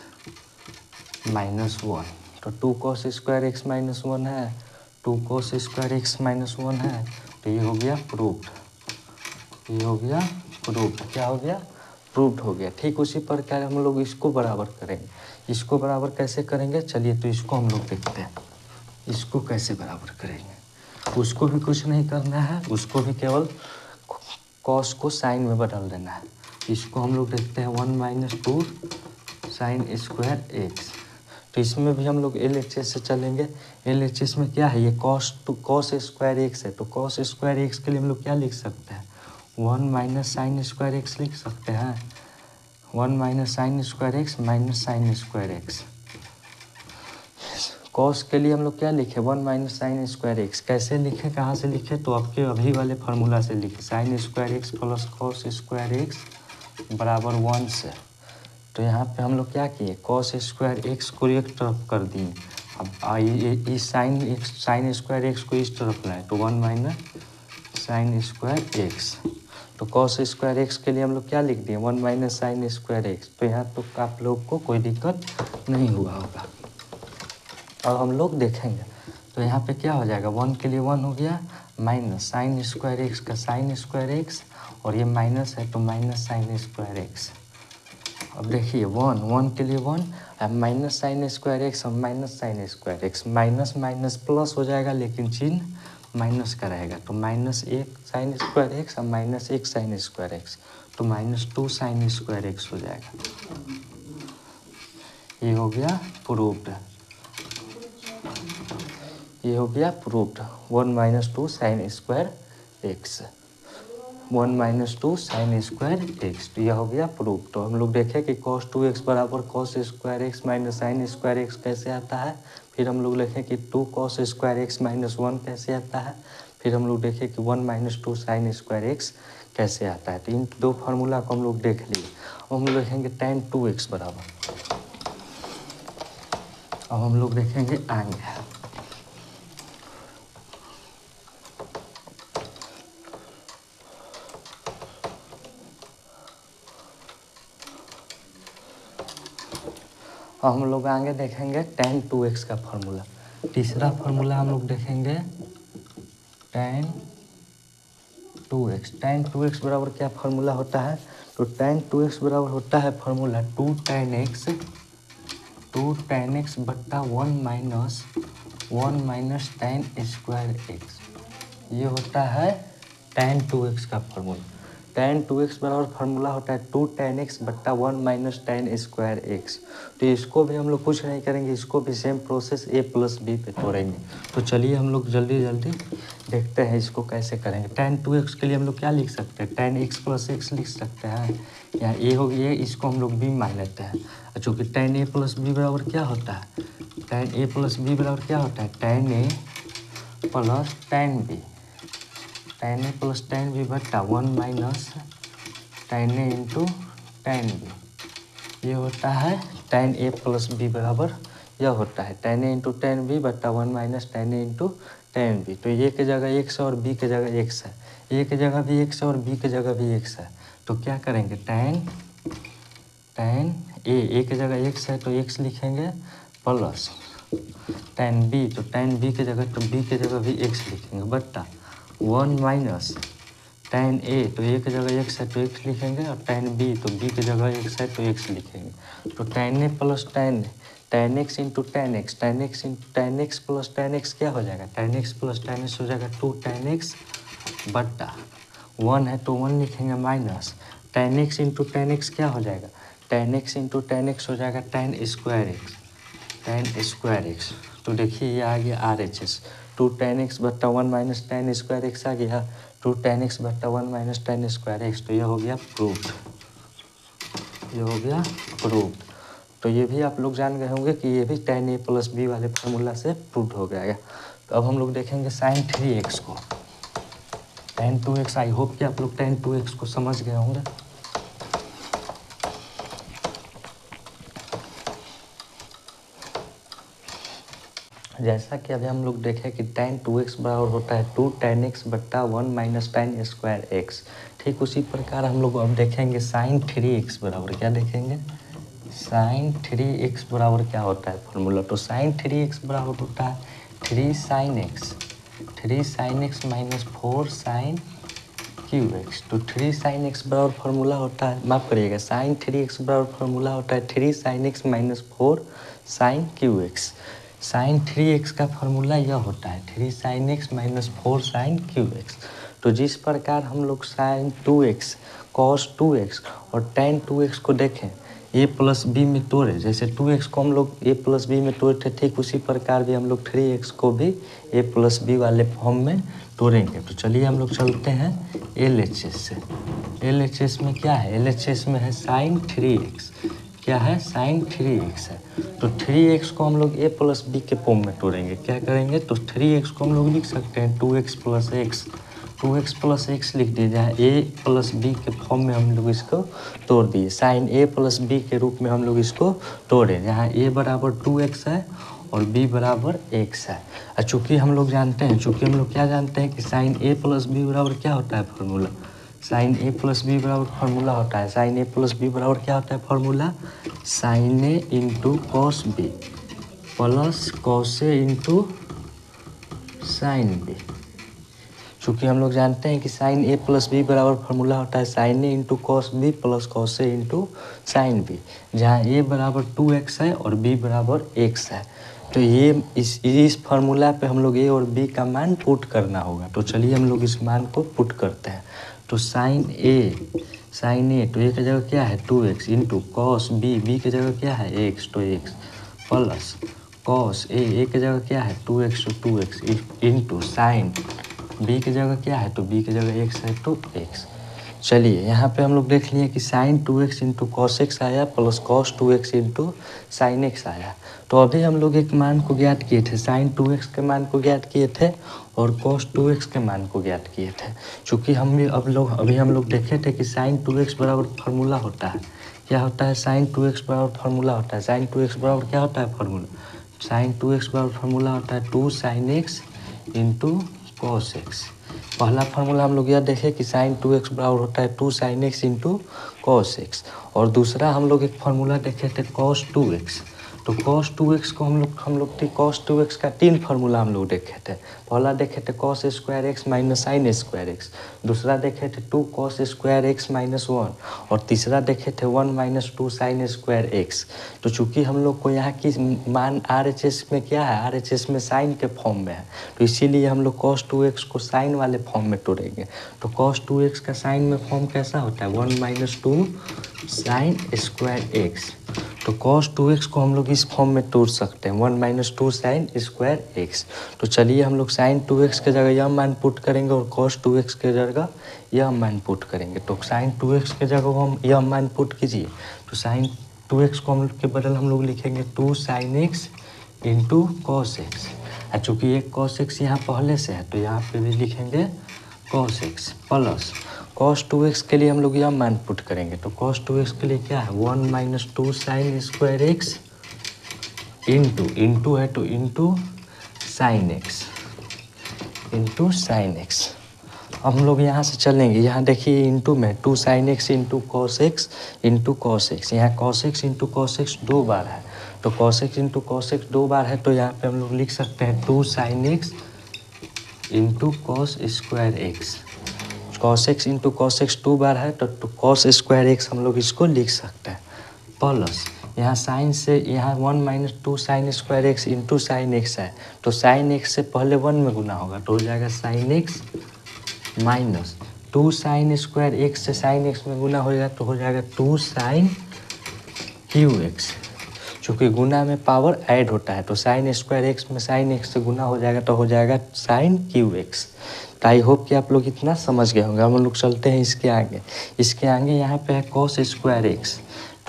माइनस 1। तो 2 कॉस स्क्वायर एक्स माइनस 1 है, 2 कॉस स्क्वायर एक्स माइनस 1 है, तो ये हो गया प्रूव्ड, ये हो गया प्रूव्ड। क्या हो गया, प्रूव्ड हो गया। ठीक उसी प्रकार हम लोग इसको बराबर करेंगे। इसको बराबर कैसे करेंगे, चलिए तो इसको हम लोग देखते हैं, इसको कैसे बराबर करेंगे। उसको भी कुछ नहीं करना है, उसको भी केवल कॉस को साइन में बदल देना है। इसको हम लोग देखते हैं 1 माइनस 2 साइन स्क्वायर एक्स। तो इसमें भी हम लोग LHS से चलेंगे। LHS में क्या है, ये कॉस स्क्वायर एक्स है, तो कॉस स्क्वायर एक्स के लिए हम लोग क्या लिख सकते हैं, 1 माइनस साइन स्क्वायर एक्स लिख सकते हैं, 1 minus sine square X minus sine square X. Cos के लिए हम लोग क्या लिखे, 1 माइनस साइन स्क्वायर एक्स। कैसे लिखे, कहाँ से लिखे, तो आपके अभी वाले फार्मूला से लिखे, sign square X plus cos square x बराबर 1 से। तो यहाँ पे हम लोग क्या किए, कॉस स्क्वायर एक्स को एक तरफ कर दिए, अब इस साइन स्क्वायर एक्स को इस तरफ लाए, तो 1 माइनस साइन स्क्वायर एक्स। तो कॉस स्क्वायर एक्स के लिए हम लोग क्या लिख दिए, 1 माइनस साइन स्क्वायर एक्स। तो यहाँ तो आप लोग को कोई दिक्कत नहीं हुआ होगा। और हम लोग देखेंगे तो यहाँ पे क्या हो जाएगा, 1 के लिए 1 हो गया, माइनस साइन स्क्वायर एक्स का साइन स्क्वायर एक्स, और ये माइनस है तो माइनस साइन स्क्वायर एक्स। अब देखिए 1 के लिए 1, अब माइनस साइन स्क्वायर एक्स और minus sine square X, minus minus plus हो जाएगा, लेकिन चिन्ह माइनस का रहेगा। तो माइनस 1 साइन स्क्वायर एक्स और माइनस 1 साइन स्क्वायर एक्स, तो माइनस 2 साइन स्क्वायर एक्स हो जाएगा। ये हो गया प्रूव्ड, ये हो गया proved. 1 minus 2 sign square x, 1 minus 2 sign square x, तो यह हो गया प्रूव्ड। तो हम लोग देखें कि cos 2x बराबर cos square X minus sine square x कैसे आता है। फिर हम लोग देखें कि 2 cos स्क्वायर एक्स माइनस 1 कैसे आता है। फिर हम लोग देखें कि 1 माइनस 2 साइन स्क्वायर एक्स कैसे आता है। तो इन 2 फार्मूला को हम लोग देख लिए। अब हम लोग देखेंगे tan 2x बराबर, अब हम लोग देखेंगे आगे। अब हम लोग आगे देखेंगे tan 2x का फार्मूला। तीसरा फार्मूला हम लोग देखेंगे tan 2x। tan 2x बराबर क्या फार्मूला होता है, तो tan 2x बराबर होता है फार्मूला 2 tan x बट्टा 1 माइनस tan स्क्वायर एक्स। ये होता है tan 2x का फार्मूला। tan 2x बराबर फार्मूला होता है 2 tan x बट्टा 1 माइनस tan स्क्वायर एक्स। तो इसको भी हम लोग कुछ नहीं करेंगे, इसको भी same process a plus B पे तोड़ेंगे। तो चलिए हम लोग जल्दी जल्दी देखते हैं इसको कैसे करेंगे। tan 2x के लिए हम लोग क्या लिख सकते हैं, tan x प्लस एक्स लिख सकते हैं, यहाँ a हो गया, इसको हम लोग b मान लेते हैं। चूँकि tan a प्लस बी बराबर क्या होता है, tan a प्लस बी बराबर क्या होता है, tan a plus tan b, tan a plus tan b बट्टा 1 minus tan a into tan b। ये होता है tan a प्लस b बराबर, यह होता है tan a into tan b बट्टा 1 minus tan a into tan b। तो ये के जगह x है और b के जगह x है, a के जगह भी x है और b के जगह भी x है। तो क्या करेंगे, tan a के जगह x है तो x लिखेंगे, प्लस tan b, तो tan b के जगह, तो b के जगह भी x लिखेंगे, बट्टा 1 माइनस tan a, तो a की जगह x है तो x लिखेंगे, और tan b, तो b की जगह x है तो x लिखेंगे। तो tan a plus tan x into tan x, tan x plus tan x क्या हो जाएगा, tan x plus tan x हो जाएगा 2 tan x बट्टा 1 है तो 1 लिखेंगे, minus tan x into tan x क्या हो जाएगा, tan x into tan x हो जाएगा tan square x। Ten square x. तो देखिए ये आ गया R H S, 2 tan x बट्टा 1 माइनस टेन स्क्वायर एक्स आ गया, 2 tan x बट्टा 1 माइनस टेन स्क्वायर एक्स। तो यह हो गया प्रूफ, ये हो गया प्रूफ। तो ये भी आप लोग जान गए होंगे कि ये भी tan a प्लस बी वाले फार्मूला से प्रूव हो गया। तो अब हम लोग देखेंगे sin 3x को, tan 2x। आई होप कि आप लोग tan 2x को समझ गए होंगे। जैसा कि अभी हम लोग देखें कि tan 2x बराबर होता है 2 tan x बट्टा 1 माइनस टेन स्क्वायर एक्स। ठीक उसी प्रकार हम लोग अब देखेंगे sin 3x बराबर क्या देखेंगे, sin 3x बराबर क्या होता है फॉर्मूला। तो sin 3x बराबर होता है 3 sin x minus 4 sin QX। तो 3 sin x बराबर फार्मूला होता है, माफ़ करिएगा, sin 3x बराबर फार्मूला होता है 3 sin x minus 4 sin QX। sin 3x का फार्मूला यह होता है 3 sin x minus 4 sin QX। तो जिस प्रकार हम लोग sin 2x cos 2x और tan 2x को देखें a प्लस बी में तोड़े, जैसे 2x को हम लोग a प्लस बी में तोड़े थे, ठीक उसी प्रकार भी हम लोग 3x को भी a प्लस बी वाले फॉर्म में तोड़ेंगे। तो चलिए हम लोग चलते हैं LHS से। LHS में क्या है, LHS में है sin 3x, क्या है sin 3x है। तो 3x को हम लोग a प्लस बी के फॉर्म में तोड़ेंगे, क्या करेंगे, तो 3x को हम लोग लिख सकते हैं 2x plus x, 2x plus X लिख दिए, जहाँ a प्लस बी के फॉर्म में हम लोग इसको तोड़ दिए, साइन a प्लस बी के रूप में हम लोग इसको तोड़े, जहाँ a बराबर 2x है और b बराबर x है। और चूँकि हम लोग जानते हैं, चूँकि हम लोग क्या जानते हैं कि साइन a प्लस बी बराबर क्या होता है formula, sine a plus B बराबर फार्मूला होता है, साइन a प्लस बी बराबर क्या होता है formula, sine a into cos B plus cos A into sine B. चूँकि हम लोग जानते हैं कि साइन a प्लस बी बराबर फार्मूला होता है sine a into cos B plus cos A into sine B, जहाँ a बराबर 2x है और b बराबर x है। तो ये इस फार्मूला पे हम लोग a और b का मान पुट करना होगा। तो चलिए हम लोग इस मान को पुट करते हैं। तो साइन a तो a की जगह क्या है 2x इंटू कॉस b की जगह क्या है x, तो x प्लस कॉस a की जगह क्या है 2x तो 2x इंटू साइन b की जगह क्या है, तो b की जगह x है तो x। चलिए यहाँ पे हम लोग देख लिए कि sine 2x into cos x आया plus cos 2x into sine x आया। तो अभी हम लोग एक मान को ज्ञात किए थे, साइन 2x के मान को ज्ञात किए थे और कॉस 2x के मान को ज्ञात किए थे। चूँकि अभी हम लोग देखे थे कि साइन 2x बराबर फार्मूला होता है, क्या होता है, साइन 2x बराबर फार्मूला होता है, साइन 2x बराबर क्या होता है फार्मूला, साइन 2x बराबर फार्मूला होता है 2 sin x into cos x. पहला फार्मूला हम लोग यह देखें कि साइन 2x बराबर होता है 2 sin x into cos x, और दूसरा हम लोग एक फार्मूला देखे थे cos 2x। तो cos 2x को हम लोग cos 2x का 3 फार्मूला हम लोग देखे थे। पहला देखे थे cos square X minus sine square x, दूसरा देखे थे 2 cos स्क्वायर एक्स माइनस 1, और तीसरा देखे थे 1 माइनस 2 साइन स्क्वायर एक्स। तो चूँकि हम लोग को यहाँ की मान RHS में क्या है, RHS में साइन के फॉर्म में है, तो इसीलिए हम लोग cos 2x को साइन वाले फॉर्म में तोड़ेंगे। तो cos 2x का साइन में फॉर्म कैसा होता है 1 माइनस 2 साइन स्क्वायर एक्स। तो cos 2x को हम लोग इस फॉर्म में तोड़ सकते हैं 1 माइनस 2 साइन स्क्वायर एक्स। तो चलिए हम लोग साइन 2x के जगह यह मान पुट करेंगे और cos 2x के जगह यह मान पुट करेंगे। तो साइन 2x के जगह हम यह मान पुट कीजिए, तो साइन 2x को हम लोग के बदल हम लोग लिखेंगे 2 sine x into cos x. और चूँकि एक कॉस एक्स यहाँ पहले से है तो यहाँ पे भी लिखेंगे cos x plus cos 2x के लिए हम लोग यह मान पुट करेंगे। तो कॉस 2x के लिए क्या है 1 minus 2 sign square x into है तो into sine x into sine x. अब हम लोग यहाँ से चलेंगे, यहाँ देखिए इंटू में 2 sine x into cos x into cos x, यहाँ cos x into cos x 2 बार है, तो cos x into cos x 2 बार है, तो यहाँ पे हम लोग लिख सकते हैं 2 sine x into cos square X. Cos x into cos x 2 बार है तो कॉस स्क्वायर एक्स हम लोग इसको लिख सकते हैं प्लस यहाँ साइन से यहाँ 1 minus 2 sign square x into sine x है, तो साइन एक्स से पहले 1 में गुना होगा तो हो जाएगा sign X minus 2 sign square X से साइन एक्स में गुना हो जाएगा तो हो जाएगा 2 साइन क्यू एक्स। चूँकि गुना में पावर ऐड होता है तो साइन स्क्वायर एक्स में साइन एक्स से गुना हो जाएगा तो हो जाएगा साइन क्यू एक्स। तो आई होप कि आप लोग इतना समझ गए होंगे। हम लोग चलते हैं इसके आगे यहाँ पे है cos square x,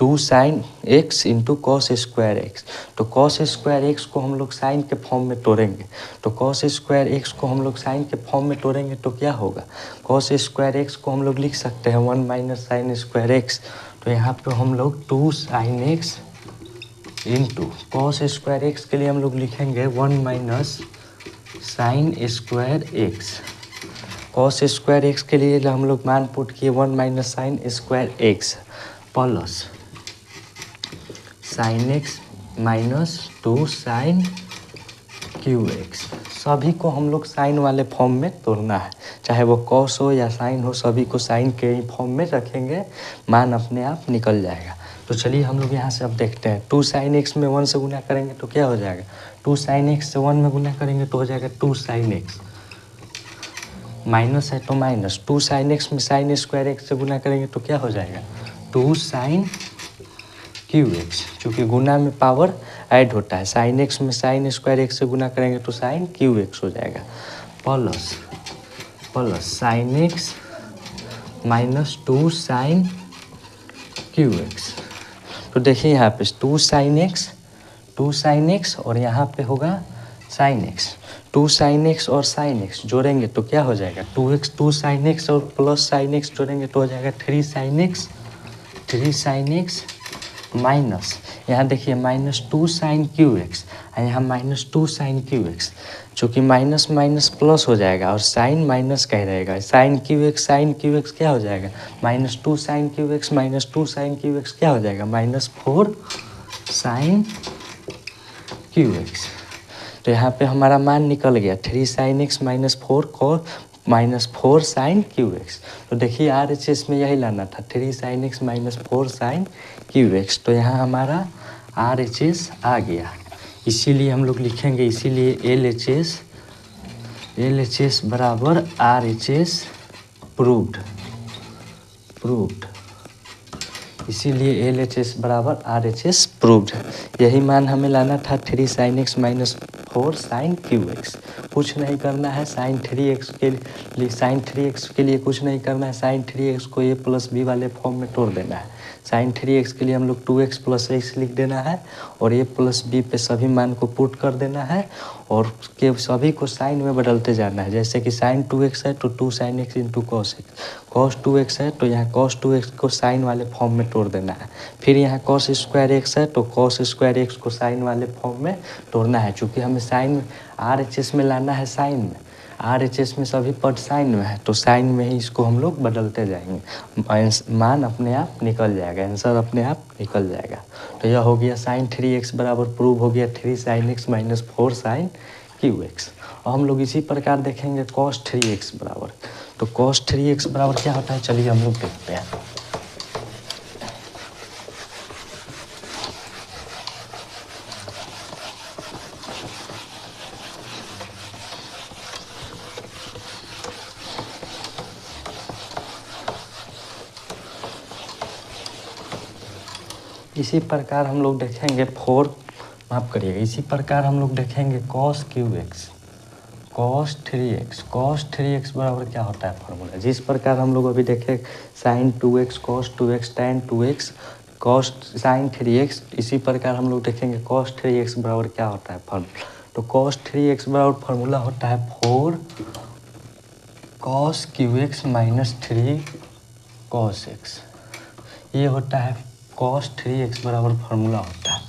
2 sine x into cos square x. तो कॉस स्क्वायर एक्स को हम लोग साइन के फॉर्म में तोड़ेंगे, तो कॉस स्क्वायर एक्स को हम लोग साइन के फॉर्म में तोड़ेंगे तो क्या होगा, कॉस स्क्वायर एक्स को हम लोग लिख सकते हैं 1 माइनस साइन स्क्वायर एक्स। तो यहाँ पे हम लोग 2 sine x into cos square X के लिए हम लोग लिखेंगे 1 minus sine square X. Cos square X के लिए हम लोग मान पुट किए 1 minus sine square X plus sine X minus 2 sine cube X. सभी को हम लोग साइन वाले फॉर्म में तोड़ना है, चाहे वो कॉस हो या साइन हो, सभी को साइन के ही फॉर्म में रखेंगे, मान अपने आप निकल जाएगा। तो चलिए हम लोग यहाँ से अब देखते हैं, 2 साइन एक्स में 1 से गुना करेंगे तो क्या हो जाएगा, 2 साइन एक्स से 1 में गुना करेंगे तो हो जाएगा 2 साइन एक्स, माइनस है तो माइनस, 2 साइन एक्स में साइन स्क्वायर एक्स से गुना करेंगे तो क्या हो जाएगा 2 साइन क्यू एक्स। चूँकि गुना में पावर ऐड होता है, साइन एक्स में साइन स्क्वायर एक्स से गुना करेंगे तो साइन क्यू एक्स हो जाएगा plus sine X minus 2 sine cube X. तो देखिए यहाँ पे 2 साइन एक्स और यहाँ पे होगा साइन एक्स, 2 साइन एक्स और साइन एक्स जोड़ेंगे तो क्या हो जाएगा 2x, 2 साइन एक्स और प्लस साइन एक्स जोड़ेंगे तो हो जाएगा 3 साइन एक्स माइनस, यहाँ देखिए माइनस 2 साइन क्यू एक्स और यहाँ माइनस 2 साइन क्यू एक्स। चूँकि माइनस माइनस प्लस हो जाएगा और साइन माइनस का ही रहेगा, साइन क्यू एक्स क्या हो जाएगा minus 2 sine cube X minus 2 sine cube X क्या हो जाएगा माइनस 4 साइन क्यू एक्स। तो यहाँ पे हमारा मान निकल गया 3 sine X minus 4 sine cube X. तो देखिए RHS में यही लाना था, 3 sine X minus 4 sine cube X. तो यहाँ हमारा RHS आ गया, इसीलिए हम लोग लिखेंगे, इसीलिए LHS बराबर RHS प्रूव्ड, इसीलिए LHS बराबर RHS प्रूव्ड। यही मान हमें लाना था 3 sine X minus 4 sine cube X. कुछ नहीं करना है, साइन 3x के लिए कुछ नहीं करना है, साइन 3x को a प्लस बी वाले फॉर्म में तोड़ देना है। साइन 3x के लिए हम लोग 2x प्लस x लिख देना है और a प्लस बी पे सभी मान को पुट कर देना है और के सभी को साइन में बदलते जाना है। जैसे कि साइन 2x है तो 2 sine x into cos x, cos 2x है तो यहाँ कॉस 2x को साइन वाले फॉर्म में तोड़ देना है। फिर यहाँ कॉस स्क्वायर एक्स है तो कॉस स्क्वायर एक्स को साइन वाले फॉर्म में तोड़ना है। चूँकि हमें साइन RHS में लाना है, साइन में, RHS में सभी पद साइन में है तो साइन में ही इसको हम लोग बदलते जाएंगे, मान अपने आप निकल जाएगा, आंसर अपने आप निकल जाएगा। तो यह हो गया साइन 3x बराबर प्रूव हो गया 3 sine X minus 4 sine cube X. और हम लोग इसी प्रकार देखेंगे कॉस 3x बराबर, तो कॉस 3x बराबर क्या होता है, चलिए हम लोग देखते हैं। इसी प्रकार हम लोग देखेंगे माफ़ करिएगा, इसी प्रकार हम लोग देखेंगे cos Q x, cos 3x बराबर क्या होता है फॉर्मूला, जिस प्रकार हम लोग अभी देखे sine 2x cos 2x tan 2x cos sine 3x, इसी प्रकार हम लोग देखेंगे कॉस 3x बराबर क्या होता है फॉर्मूला। तो कॉस 3x बराबर फॉर्मूला होता है 4 cos Q X minus 3 cos x. ये होता है कॉस 3x बराबर फार्मूला होता है,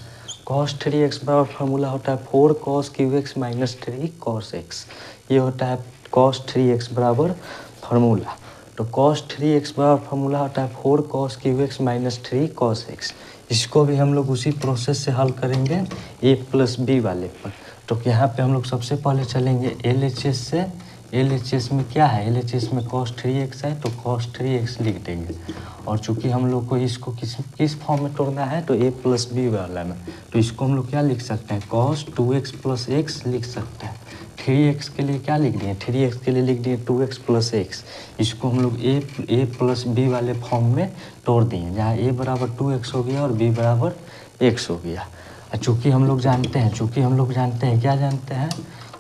कॉस 3x बराबर फार्मूला होता है 4 cos Q X minus 3 cos x. ये होता है कॉस 3x बराबर फार्मूला। तो कॉस 3x बराबर फार्मूला होता है 4 cos Q X minus 3 cos x. इसको भी हम लोग उसी प्रोसेस से हल करेंगे a प्लस बी वाले पर। तो यहाँ पे हम लोग सबसे पहले चलेंगे LHS से, LHS में क्या है, LHS में cos 3x है तो cos 3x लिख देंगे। और चूंकि हम लोग को इसको किस फॉर्म में तोड़ना है तो a प्लस बी वाला में, तो इसको हम लोग क्या लिख सकते हैं cos 2x प्लस एक्स लिख सकते हैं। 3x के लिए क्या लिख दिए, 3x के लिए लिख दिए 2x प्लस एक्स। इसको हम लोग a प्लस बी वाले फॉर्म में तोड़ दिए, जहाँ a बराबर 2x हो गया और b बराबर x हो गया। चूँकि हम लोग जानते हैं क्या जानते हैं,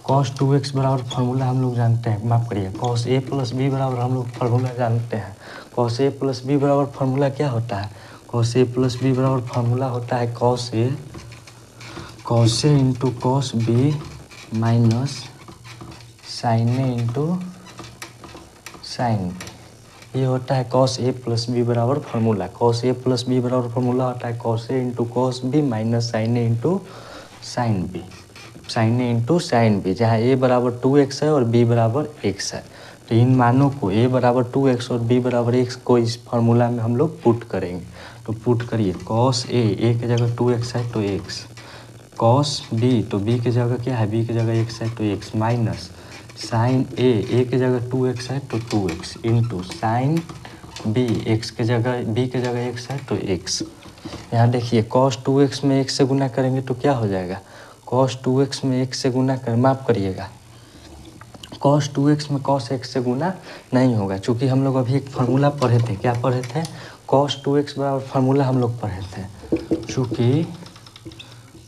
cos 2x बराबर फार्मूला हम लोग जानते हैं, माफ़ करिए cos a प्लस बी बराबर हम लोग फार्मूला जानते हैं। cos a प्लस बी बराबर फार्मूला क्या होता है, cos a प्लस बी बराबर फार्मूला होता है cos a into cos b minus sin a into sin b। ये होता है cos a प्लस बी बराबर formula. cos a plus B बराबर फार्मूला होता है cos a into cos b minus sin a into sin b, sin a into sin b, जहाँ a बराबर 2x है और b बराबर x है। तो इन मानों को a बराबर 2x और b बराबर x को इस फार्मूला में हम लोग पुट करेंगे। तो पुट करिए cos a की जगह 2x है तो x, cos b तो b की जगह क्या है, b की जगह x है तो x, माइनस साइन a की जगह 2x है तो 2x into sine b x की जगह b की जगह x है तो x। यहाँ देखिए cos 2x में x से गुना करेंगे तो क्या हो जाएगा, cos 2x में x से गुना कर, माफ़ करिएगा cos 2x में cos x से गुना नहीं होगा, चूँकि हम लोग अभी एक फार्मूला पढ़े थे। क्या पढ़े थे, cos 2x बराबर फार्मूला हम लोग पढ़े थे। चूँकि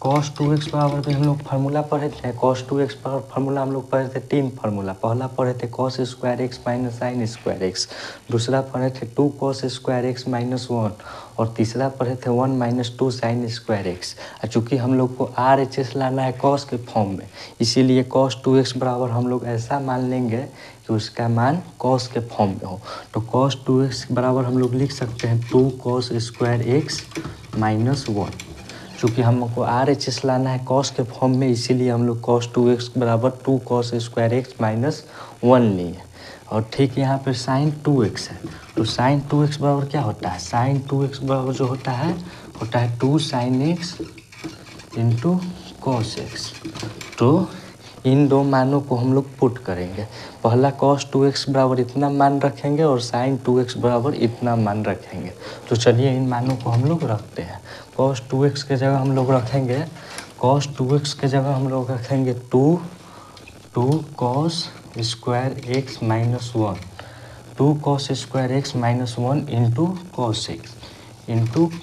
cos 2x बराबर भी हम लोग फार्मूला पढ़े थे। cos 2x बराबर फार्मूला हम लोग पढ़े थे 3 फार्मूला। पहला पढ़े थे cos square X minus sine square x, दूसरा पढ़े थे 2 cos स्क्वायर एक्स माइनस 1, और तीसरा पढ़े थे 1 माइनस 2 साइन स्क्वायर एक्स। चूँकि हम लोग को RHS लाना है cos के फॉर्म में, इसीलिए cos 2x बराबर हम लोग ऐसा मान लेंगे कि उसका मान cos के फॉर्म में हो। तो cos 2x बराबर हम लोग लिख सकते हैं 2 cos स्क्वायर एक्स माइनस 1। चूँकि हमको RHS लाना है cos के फॉर्म में, इसीलिए हम लोग cos 2x बराबर 2 cos स्क्वायर एक्स माइनस 1 लिए। और ठीक यहाँ पर sin 2x है, तो sin 2x बराबर क्या होता है, sin 2x बराबर जो होता है 2 sin x into cos x। तो इन दो मानों को हम लोग पुट करेंगे। पहला cos 2x बराबर इतना मान रखेंगे और sin 2x बराबर इतना मान रखेंगे। तो चलिए इन मानों को हम लोग रखते हैं। cos 2x के जगह हम लोग रखेंगे, cos 2x के जगह हम लोग रखेंगे 2 cos square X minus 1, 2 cos square X minus 1 into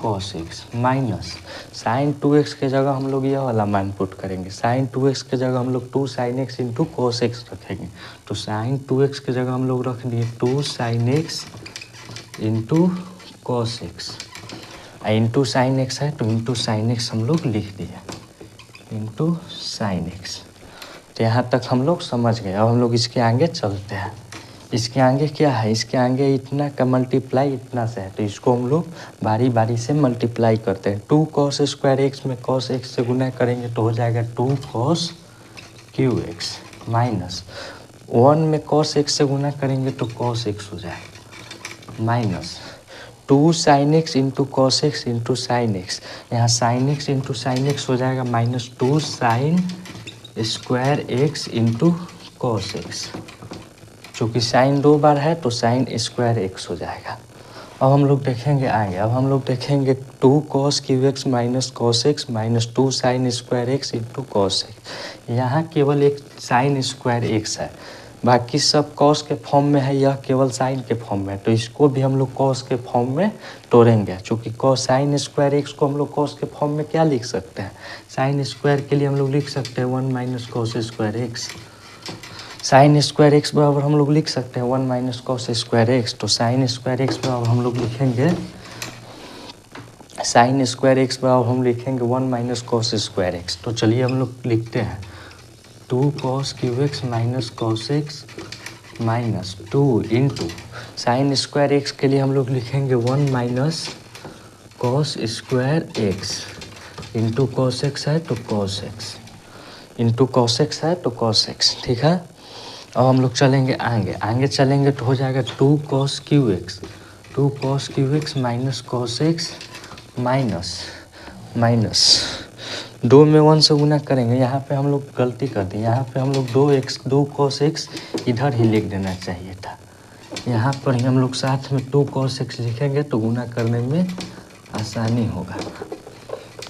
cos x minus sine 2x के जगह हम लोग यह वाला मान पुट करेंगे। साइन 2x के जगह हम लोग 2 sin x into cos x रखेंगे। तो साइन 2x के जगह हम लोग रख दिए 2 sin x into cos x, into sine x है तो इंटू साइन x हम लोग लिख दिए इंटू साइन x। तो यहाँ तक हम लोग समझ गए। अब हम लोग इसके आगे चलते हैं। इसके आगे क्या है, इसके आगे इतना का मल्टीप्लाई इतना से है, तो इसको हम लोग बारी बारी से मल्टीप्लाई करते हैं। 2 cos स्क्वायर एक्स में cos x से गुना करेंगे तो हो जाएगा 2 cos QX माइनस 1 में cos x से गुना करेंगे तो cos x हो जाएगा minus 2 sin x into cos x into sine x. यहाँ sin x into sine x हो जाएगा minus 2 sin square x into cos x। चूँकि साइन 2 बार है तो साइन स्क्वायर एक्स हो जाएगा। अब हम लोग देखेंगे आगे, अब हम लोग देखेंगे 2 cos QX minus cos x minus 2 sin square x into cos x। यहाँ केवल एक साइन स्क्वायर एक्स है, बाकी सब cos के फॉर्म में है, यह केवल साइन के फॉर्म में है। तो इसको भी हम लोग cos के फॉर्म में तोड़ेंगे। चूँकि cos साइन स्क्वायर एक्स को हम लोग cos के फॉर्म में क्या लिख सकते हैं, साइन स्क्वायर के लिए हम लोग लिख सकते हैं 1 minus cos square x. Sign square x बराबर हम लोग लिख सकते हैं 1 माइनस cos स्क्वायर एक्स। तो साइन स्क्वायर एक्स बराबर हम लोग लिखेंगे, साइन स्क्वायर एक्स बराबर हम लिखेंगे 1 माइनस cos स्क्वायर एक्स। तो चलिए हम लोग लिखते हैं 2 cos QX minus cos x minus 2 into sine square X के लिए हम लोग लिखेंगे 1 minus cos square x into cos x है तो cos x into cos x है तो cos x। ठीक है, अब हम लोग चलेंगे आगे चलेंगे तो हो जाएगा 2 cos QX minus cos x minus 2 में 1 से गुना करेंगे। यहाँ पे हम लोग गलती कर दी, यहाँ पे हम लोग 2 cos x इधर ही लिख देना चाहिए था। यहाँ पर ही हम लोग साथ में 2 cos x लिखेंगे तो गुना करने में आसानी होगा,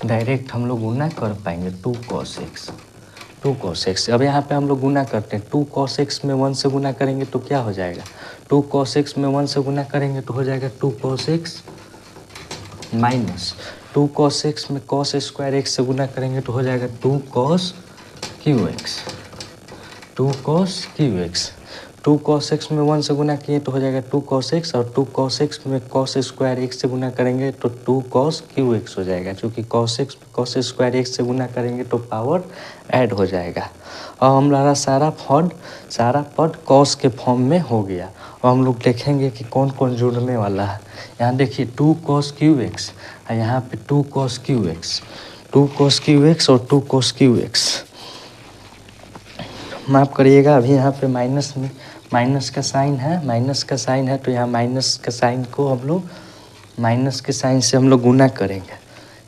डायरेक्ट हम लोग गुना कर पाएंगे 2 cos x। अब यहाँ पे हम लोग गुना करते हैं, 2 cos x में 1 से गुना करेंगे तो क्या हो जाएगा, 2 cos x में 1 से गुना करेंगे तो हो जाएगा 2 cos x minus 2 cos x में cos स्क्वायर x से गुना करेंगे तो हो जाएगा 2 cos QX। 2 cos QX। 2 cos x में 1 से गुना किए तो हो जाएगा 2 cos x, और 2 cos x में cos स्क्वायर x से गुना करेंगे तो 2 cos QX हो जाएगा, क्योंकि cos x cos square x से गुना करेंगे तो पावर ऐड हो जाएगा। और हमारा सारा पद cos के फॉर्म में हो गया। और हम लोग देखेंगे कि कौन कौन जुड़ने वाला है। यहाँ देखिए 2 cos QX और यहाँ पे 2 cos QX, 2 cos QX और 2 cos QX। माफ़ करिएगा, अभी यहाँ पे माइनस का साइन है, तो यहाँ माइनस का साइन को हम लोग माइनस के साइन से हम लोग गुना करेंगे।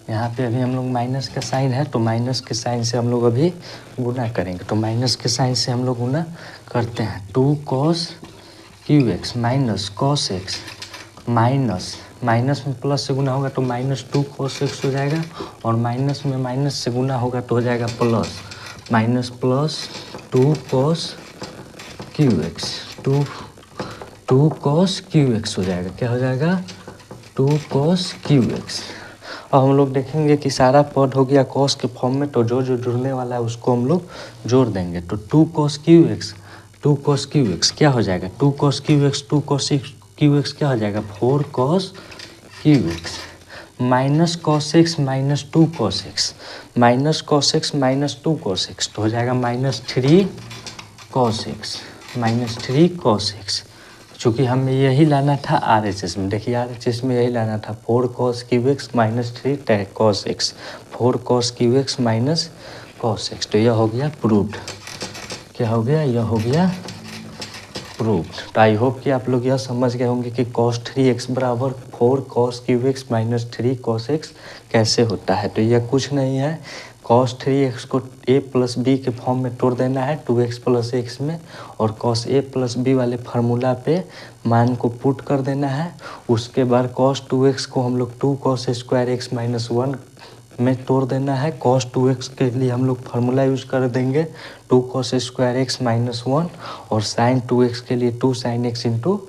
यहाँ पे अभी हम लोग माइनस का साइन है तो माइनस के साइन से हम लोग अभी गुना करेंगे। तो माइनस के साइन से हम लोग गुना करते हैं। 2 cos QX minus cos x minus में प्लस से गुना होगा तो -2 cos x हो जाएगा, और माइनस में माइनस से गुना होगा तो हो जाएगा plus -2 cos QX। 2 cos QX हो जाएगा। क्या हो जाएगा? 2 cos QX। और हम लोग देखेंगे कि सारा पद हो गया cos के फॉर्म में, तो जो जुड़ने वाला है उसको हम लोग जोड़ देंगे। तो 2 cos QX क्या हो जाएगा? 2 cos QX क्या हो जाएगा? 4 cos QX minus cos x minus 2 cos x minus 2 cos x तो हो जाएगा -3 cos x। चूँकि हमें यही लाना था RHS में। देखिए RHS में यही लाना था 4 cos QX minus 3 cos x, 4 cos QX minus cos x। तो यह हो गया प्रूव्ड। क्या हो गया? यह हो गया प्रूव्ड। तो आई होप कि आप लोग यह समझ गए होंगे कि cos 3x बराबर 4 cos QX minus 3 cos x कैसे होता है। तो यह कुछ नहीं है, cos 3x को a प्लस b के फॉर्म में तोड़ देना है 2x प्लस x में, और cos a प्लस b वाले फार्मूला पे मान को पुट कर देना है। उसके बाद cos 2x को हम लोग 2 cos स्क्वायर x माइनस 1 में तोड़ देना है। cos 2x के लिए हम लोग फार्मूला यूज कर देंगे 2 cos स्क्वायर x माइनस 1, और sin 2x के लिए 2 sin x into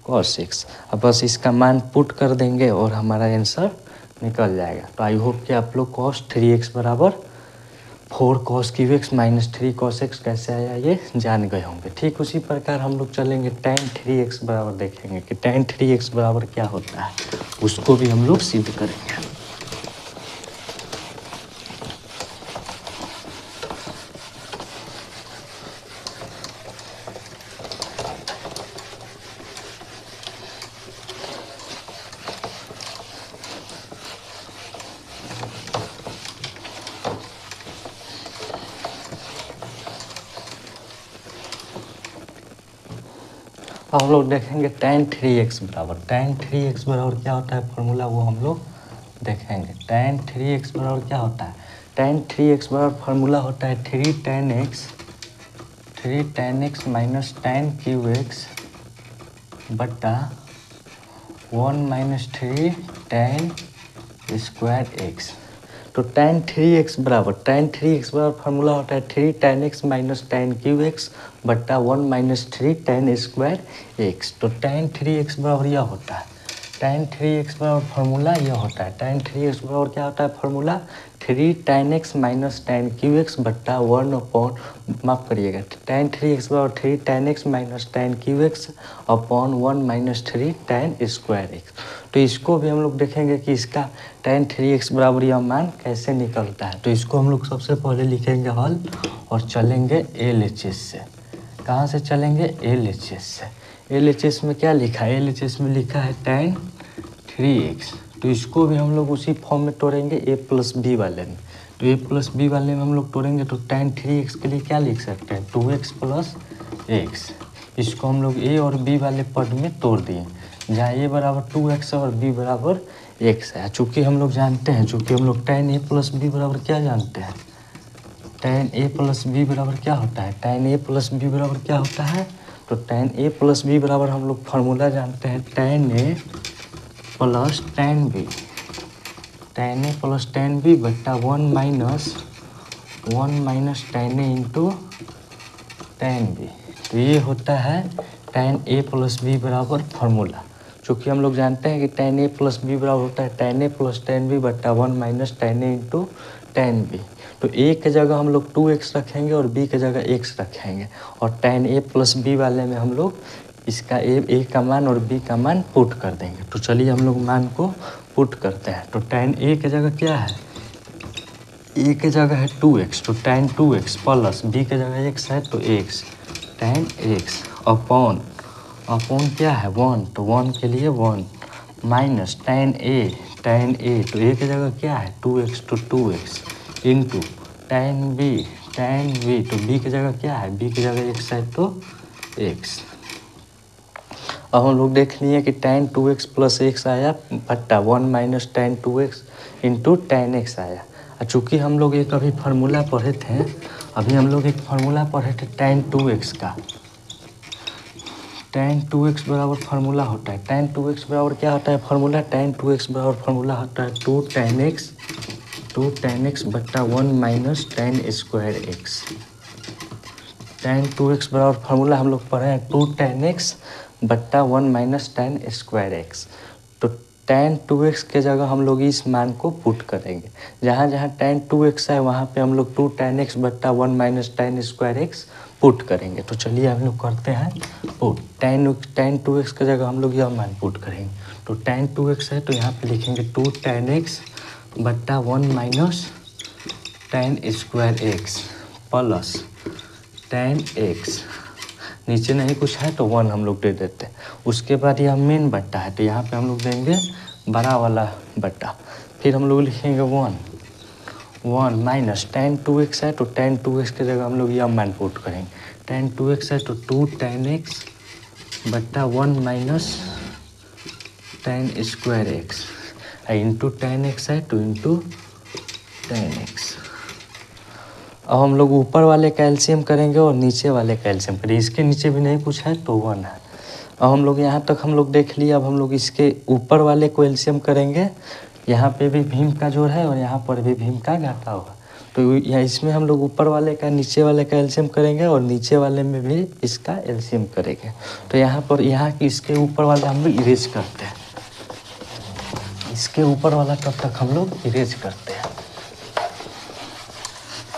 cos x। अब बस इसका मान पुट कर देंगे और हमारा आंसर निकल जाएगा। तो आई होप कि आप लोग cos 3x बराबर 4 cos QX minus 3 cos x कैसे आया ये जान गए होंगे। ठीक उसी प्रकार हम लोग चलेंगे tan 3x बराबर, देखेंगे कि tan 3x बराबर क्या होता है, उसको भी हम लोग सिद्ध करेंगे। हम लोग देखेंगे tan 3x बराबर क्या होता है फार्मूला, वो हम लोग देखेंगे। tan 3x बराबर क्या होता है? tan 3x बराबर फार्मूला होता है 3 tan x minus tan QX बटा 1 माइनस 3 tan स्क्वायर x। तो tan 3x बराबर फार्मूला होता है 3 tan x minus tan QX बट्टा 1 माइनस 3 tan स्क्वायर x। तो tan 3x बराबर यह होता है। tan 3x बराबर फार्मूला यह होता है। tan 3x बराबर क्या होता है formula? 3 tan x minus tan QX बट्टा 1 अपॉन, माफ़ करिएगा, tan 3x बराबर 3 tan x minus tan QX upon 1 minus 3 tan square x। तो इसको भी हम लोग देखेंगे कि इसका tan 3x बराबर यह मान कैसे निकलता है। तो इसको हम लोग सबसे पहले लिखेंगे हल और चलेंगे LHS से। कहाँ से चलेंगे? LHS से। LHS में क्या लिखा है? LHS में लिखा है tan 3x। तो इसको भी हम लोग उसी फॉर्म में तोड़ेंगे a प्लस बी वाले में। तो a प्लस बी वाले में हम लोग तोड़ेंगे तो tan 3x के लिए क्या लिख सकते हैं? 2x plus x। इसको हम लोग a और b वाले पद में तोड़ दिए, जहाँ a बराबर 2x और b बराबर x है। चूँकि हम लोग जानते हैं, tan a प्लस b बराबर क्या जानते हैं? tan a प्लस बी बराबर क्या होता है? tan a प्लस बी बराबर क्या होता है? तो tan a प्लस बी बराबर हम लोग फार्मूला जानते हैं tan a plus tan b बट्टा 1 minus tan a into tan b। तो ये होता है tan a प्लस बी बराबर फार्मूला। चूँकि हम लोग जानते हैं कि tan a प्लस बी बराबर होता है tan a plus tan b बट्टा 1 minus tan a into tan b। तो a के जगह हम लोग 2x रखेंगे और b के जगह x रखेंगे और tan a प्लस b वाले में हम लोग इसका a का मान और b का मान पुट कर देंगे। तो चलिए हम लोग मान को पुट करते हैं। तो tan a के जगह क्या है, a के जगह है 2x, तो tan 2x प्लस b के जगह x है तो x tan x अपॉन क्या है 1, तो 1 के लिए 1 माइनस tan a तो a की जगह क्या है 2x तो 2x इंटू tan b तो b की जगह क्या है, b की जगह x है तो x। अब हम लोग देख लिए कि tan 2x प्लस x आया बट्टा 1 minus tan 2x into tan x आया। चूँकि हम लोग एक अभी फार्मूला पढ़े थे, tan 2x का, tan 2x बराबर फार्मूला होता है, tan 2x बराबर क्या होता है फार्मूला, tan 2x बराबर फार्मूला होता है 2 tan x बट्टा 1 minus tan square x। tan 2x बराबर फार्मूला हम लोग पढ़े हैं 2 tan x बट्टा 1 माइनस tan स्क्वायर x। तो tan 2x के जगह हम लोग इस मान को पुट करेंगे। जहाँ जहाँ tan 2x है वहाँ पे हम लोग 2 tan x बट्टा 1 minus tan square x put करेंगे। तो चलिए हम लोग करते हैं पुट। tan 2x की जगह हम लोग यह मान पुट करेंगे। तो tan 2x है तो यहाँ पे लिखेंगे 2 tan x बट्टा 1 minus tan square x plus tan x, नीचे नहीं कुछ है तो 1 हम लोग दे देते हैं। उसके बाद यह मेन बट्टा है तो यहाँ पे हम लोग देंगे बड़ा वाला बट्टा, फिर हम लोग लिखेंगे 1 माइनस tan 2x है तो tan 2x की जगह हम लोग यह मान पुट करेंगे। tan 2x है तो 2 tan x बट्टा 1 minus tan square x into tan x है तो इंटू tan x। अब हम लोग ऊपर वाले का एलसीएम करेंगे और नीचे वाले का एलसीएम करेंगे। इसके नीचे भी नहीं पूछा है तो 1 है। अब हम लोग यहाँ तक हम लोग देख लिए। अब हम लोग इसके ऊपर वाले को एलसीएम करेंगे। यहाँ पे भी भीम का जोड़ है और यहाँ पर भी भीम का घटा हुआ। तो यहाँ इसमें हम लोग ऊपर वाले का नीचे वाले का एलसीएम करेंगे और नीचे वाले में भी इसका एलसीएम करेंगे। तो यहाँ इसके ऊपर वाला हम लोग इरेज करते हैं। इसके ऊपर वाला तब तक हम लोग इरेज करते हैं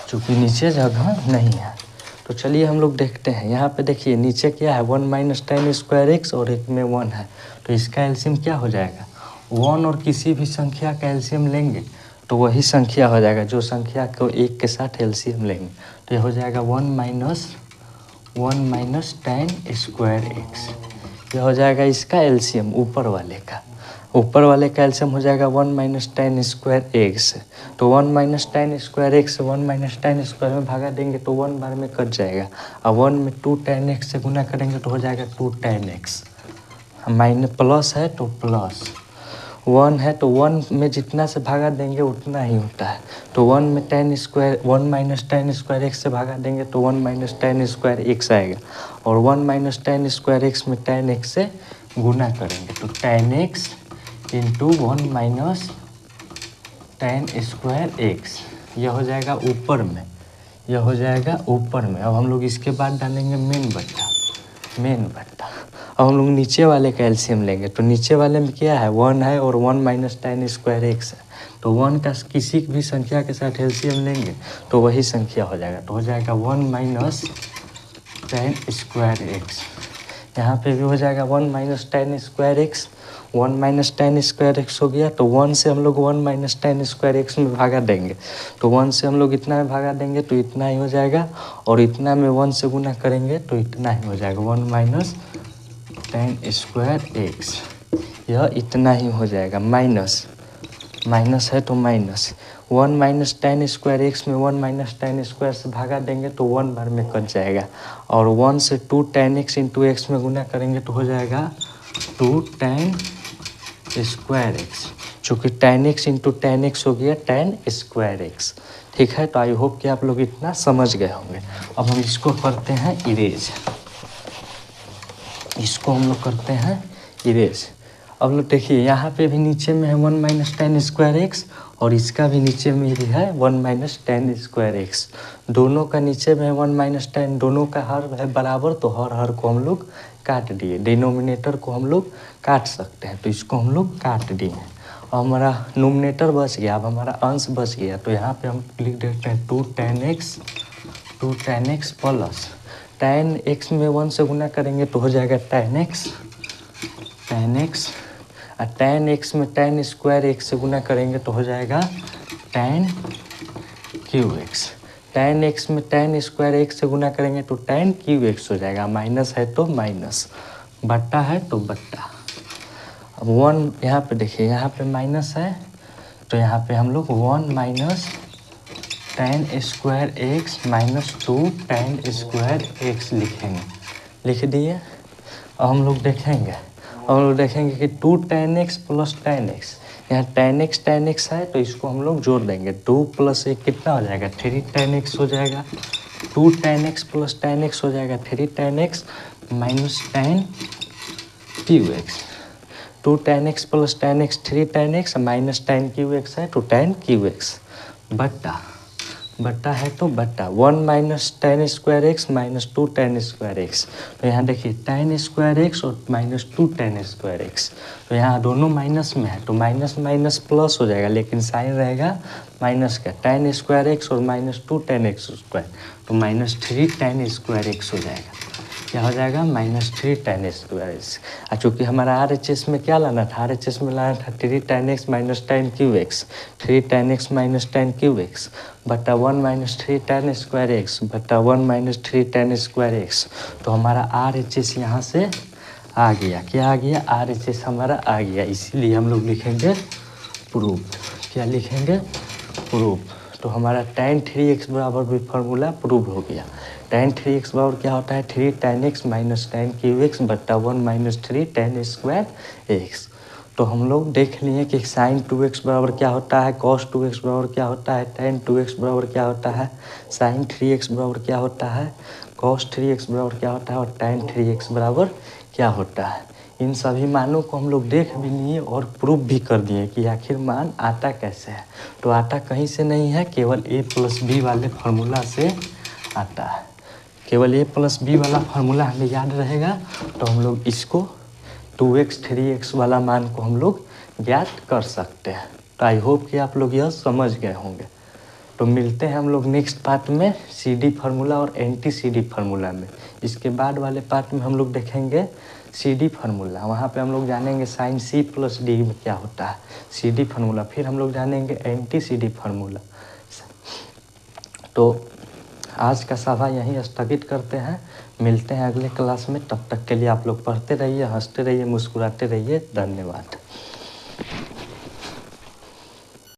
चूँकि नीचे जगह नहीं है। तो चलिए हम लोग देखते हैं। यहाँ पे देखिए नीचे क्या है 1 माइनस tan स्क्वायर x और एक में 1 है। तो इसका एलसीएम क्या हो जाएगा 1 और किसी भी संख्या का एलसीएम लेंगे तो वही संख्या हो जाएगा जो संख्या को 1 के साथ एलसीएम लेंगे। तो ये हो जाएगा 1 माइनस tan स्क्वायर x। यह हो जाएगा इसका एलसीएम ऊपर वाले का। ऊपर वाले का एलसीएम हो जाएगा 1 माइनस tan स्क्वायर x। तो 1 minus tan square x 1 minus tan square में भागा देंगे तो 1 बार में कट जाएगा। और 1 में 2 tan x से गुना करेंगे तो हो जाएगा 2 tan x। माइनस प्लस है तो प्लस 1 है तो 1 में जितना से भागा देंगे उतना ही होता है। तो 1 में tan square 1 minus tan square x से भागा देंगे तो 1 माइनस tan स्क्वायर x आएगा। और 1 माइनस tan स्क्वायर x में tan x से गुना करेंगे तो tan x into 1 minus tan square x। यह हो जाएगा ऊपर में, यह हो जाएगा ऊपर में। अब हम लोग इसके बाद डालेंगे मेन बट्टा। अब हम लोग नीचे वाले का एलसीएम लेंगे। तो नीचे वाले में क्या है 1 है और 1 माइनस tan स्क्वायर x है। तो 1 का किसी भी संख्या के साथ एलसीएम लेंगे तो वही संख्या हो जाएगा। तो हो जाएगा 1 माइनस tan स्क्वायर x। यहाँ पे भी हो जाएगा 1 minus tan square x। 1 minus tan square x हो गया। तो 1 से हम लोग 1 माइनस tan स्क्वायर x में भागा देंगे। तो 1 से हम लोग इतना में भागा देंगे तो इतना ही हो जाएगा। और इतना में 1 से गुना करेंगे तो इतना ही हो जाएगा 1 माइनस tan स्क्वायर x। यह इतना ही हो जाएगा। माइनस है तो minus 1 minus tan square x में 1 माइनस tan स्क्वायर से भागा देंगे तो 1 बार में कट जाएगा। और 1 से 2 tan x इंटू x में गुना करेंगे तो हो जाएगा 2 tan स्क्वायर x। चूँकि tan x into tan x हो गया tan स्क्वायर x। ठीक है, तो आई होप कि आप लोग इतना समझ गए होंगे। अब हम इसको करते हैं इरेज। इसको हम लोग करते हैं इरेज। अब लोग देखिए यहाँ पे भी नीचे में है 1 माइनस टेन स्क्वायर एक्स और इसका भी नीचे में भी है 1 माइनस टेन स्क्वायर एक्स। दोनों का नीचे में है 1 माइनस टेन, दोनों का हर है बराबर, तो हर को हम लोग काट दिए। डिनोमिनेटर को हम लोग काट सकते हैं, तो इसको हम लोग काट दिए और हमारा नोमिनेटर बच गया। अब हमारा अंश बच गया, तो यहाँ पे हम लिख देते हैं 2 tan x plus tan x में 1 से गुना करेंगे तो हो जाएगा tan x और tan x में tan स्क्वायर x से गुना करेंगे तो हो जाएगा tan cube x। tan x में tan स्क्वायर x से गुना करेंगे तो tan क्यूब x हो जाएगा। माइनस है तो माइनस, बट्टा है तो बट्टा। अब 1 यहाँ पे देखिए, यहाँ पे माइनस है तो यहाँ पे हम लोग 1 minus tan square X minus 2 tan square x लिखेंगे, लिख दिए। और हम लोग देखेंगे कि 2 tan x plus tan x, यहाँ tan x है तो इसको हम लोग जोड़ देंगे। 2 प्लस 1 कितना हो जाएगा 3 tan x हो जाएगा। 2 tan x plus tan x हो जाएगा 3 tan x minus tan cube x. 2 tan x plus tan x 3 tan x minus tan cube x है तो tan क्यूब एक्स, बट्टा है तो बट्टा। 1 minus tan square X minus 2 tan square x, तो यहाँ देखिए tan स्क्वायर एक्स और माइनस 2 tan स्क्वायर एक्स, तो यहाँ दोनों माइनस में है तो माइनस माइनस प्लस हो जाएगा, लेकिन साइन रहेगा माइनस का। tan स्क्वायर एक्स और माइनस 2 tan एक्स स्क्वायर तो माइनस 3 tan स्क्वायर एक्स हो जाएगा। क्या हो जाएगा माइनस 3 tan स्क्वायर एक्स। चूँकि हमारा RHS में क्या लाना था, RHS में लाना था 3 tan x minus tan cube x, 3 tan x minus tan cube x बटा 1 माइनस 3 tan स्क्वायर एक्स बटा 1 माइनस 3 tan स्क्वायर एक्स। तो हमारा RHS यहाँ से आ गया। क्या आ गया, RHS हमारा आ गया, इसीलिए हम लोग लिखेंगे प्रूफ। क्या लिखेंगे, प्रूफ। तो हमारा tan 3x बराबर भी फार्मूला प्रूव हो गया। tan 3x बराबर क्या होता है 3 tan x minus tan cube x बट्टा 1 माइनस 3 tan स्क्वायर एक्स। तो हम लोग देख लिए कि sin 2x बराबर क्या होता है, cos 2x बराबर क्या होता है, tan 2x बराबर क्या होता है, sin 3x बराबर क्या होता है, cos 3x बराबर क्या होता है और tan 3x बराबर क्या होता है। इन सभी मानों को हम लोग देख भी लिए और प्रूफ भी कर दिए कि आखिर मान आता कैसे है। तो आता कहीं से नहीं है, केवल a प्लस बी वाले फार्मूला से आता है। केवल a प्लस बी वाला फार्मूला हमें याद रहेगा तो हम लोग इसको 2x 3x वाला मान को हम लोग ज्ञात कर सकते हैं। तो आई होप कि आप लोग यह समझ गए होंगे। तो मिलते हैं हम लोग नेक्स्ट पार्ट में CD फार्मूला और एंटी CD फार्मूला में। इसके बाद वाले पार्ट में हम लोग देखेंगे CD फार्मूला, वहाँ पे हम लोग जानेंगे साइन C प्लस D में क्या होता है, CD फार्मूला। फिर हम लोग जानेंगे एंटी CD फार्मूला। तो आज का सभा यहीं स्थगित करते हैं, मिलते हैं अगले क्लास में। तब तक के लिए आप लोग पढ़ते रहिए, हंसते रहिए, मुस्कुराते रहिए। धन्यवाद।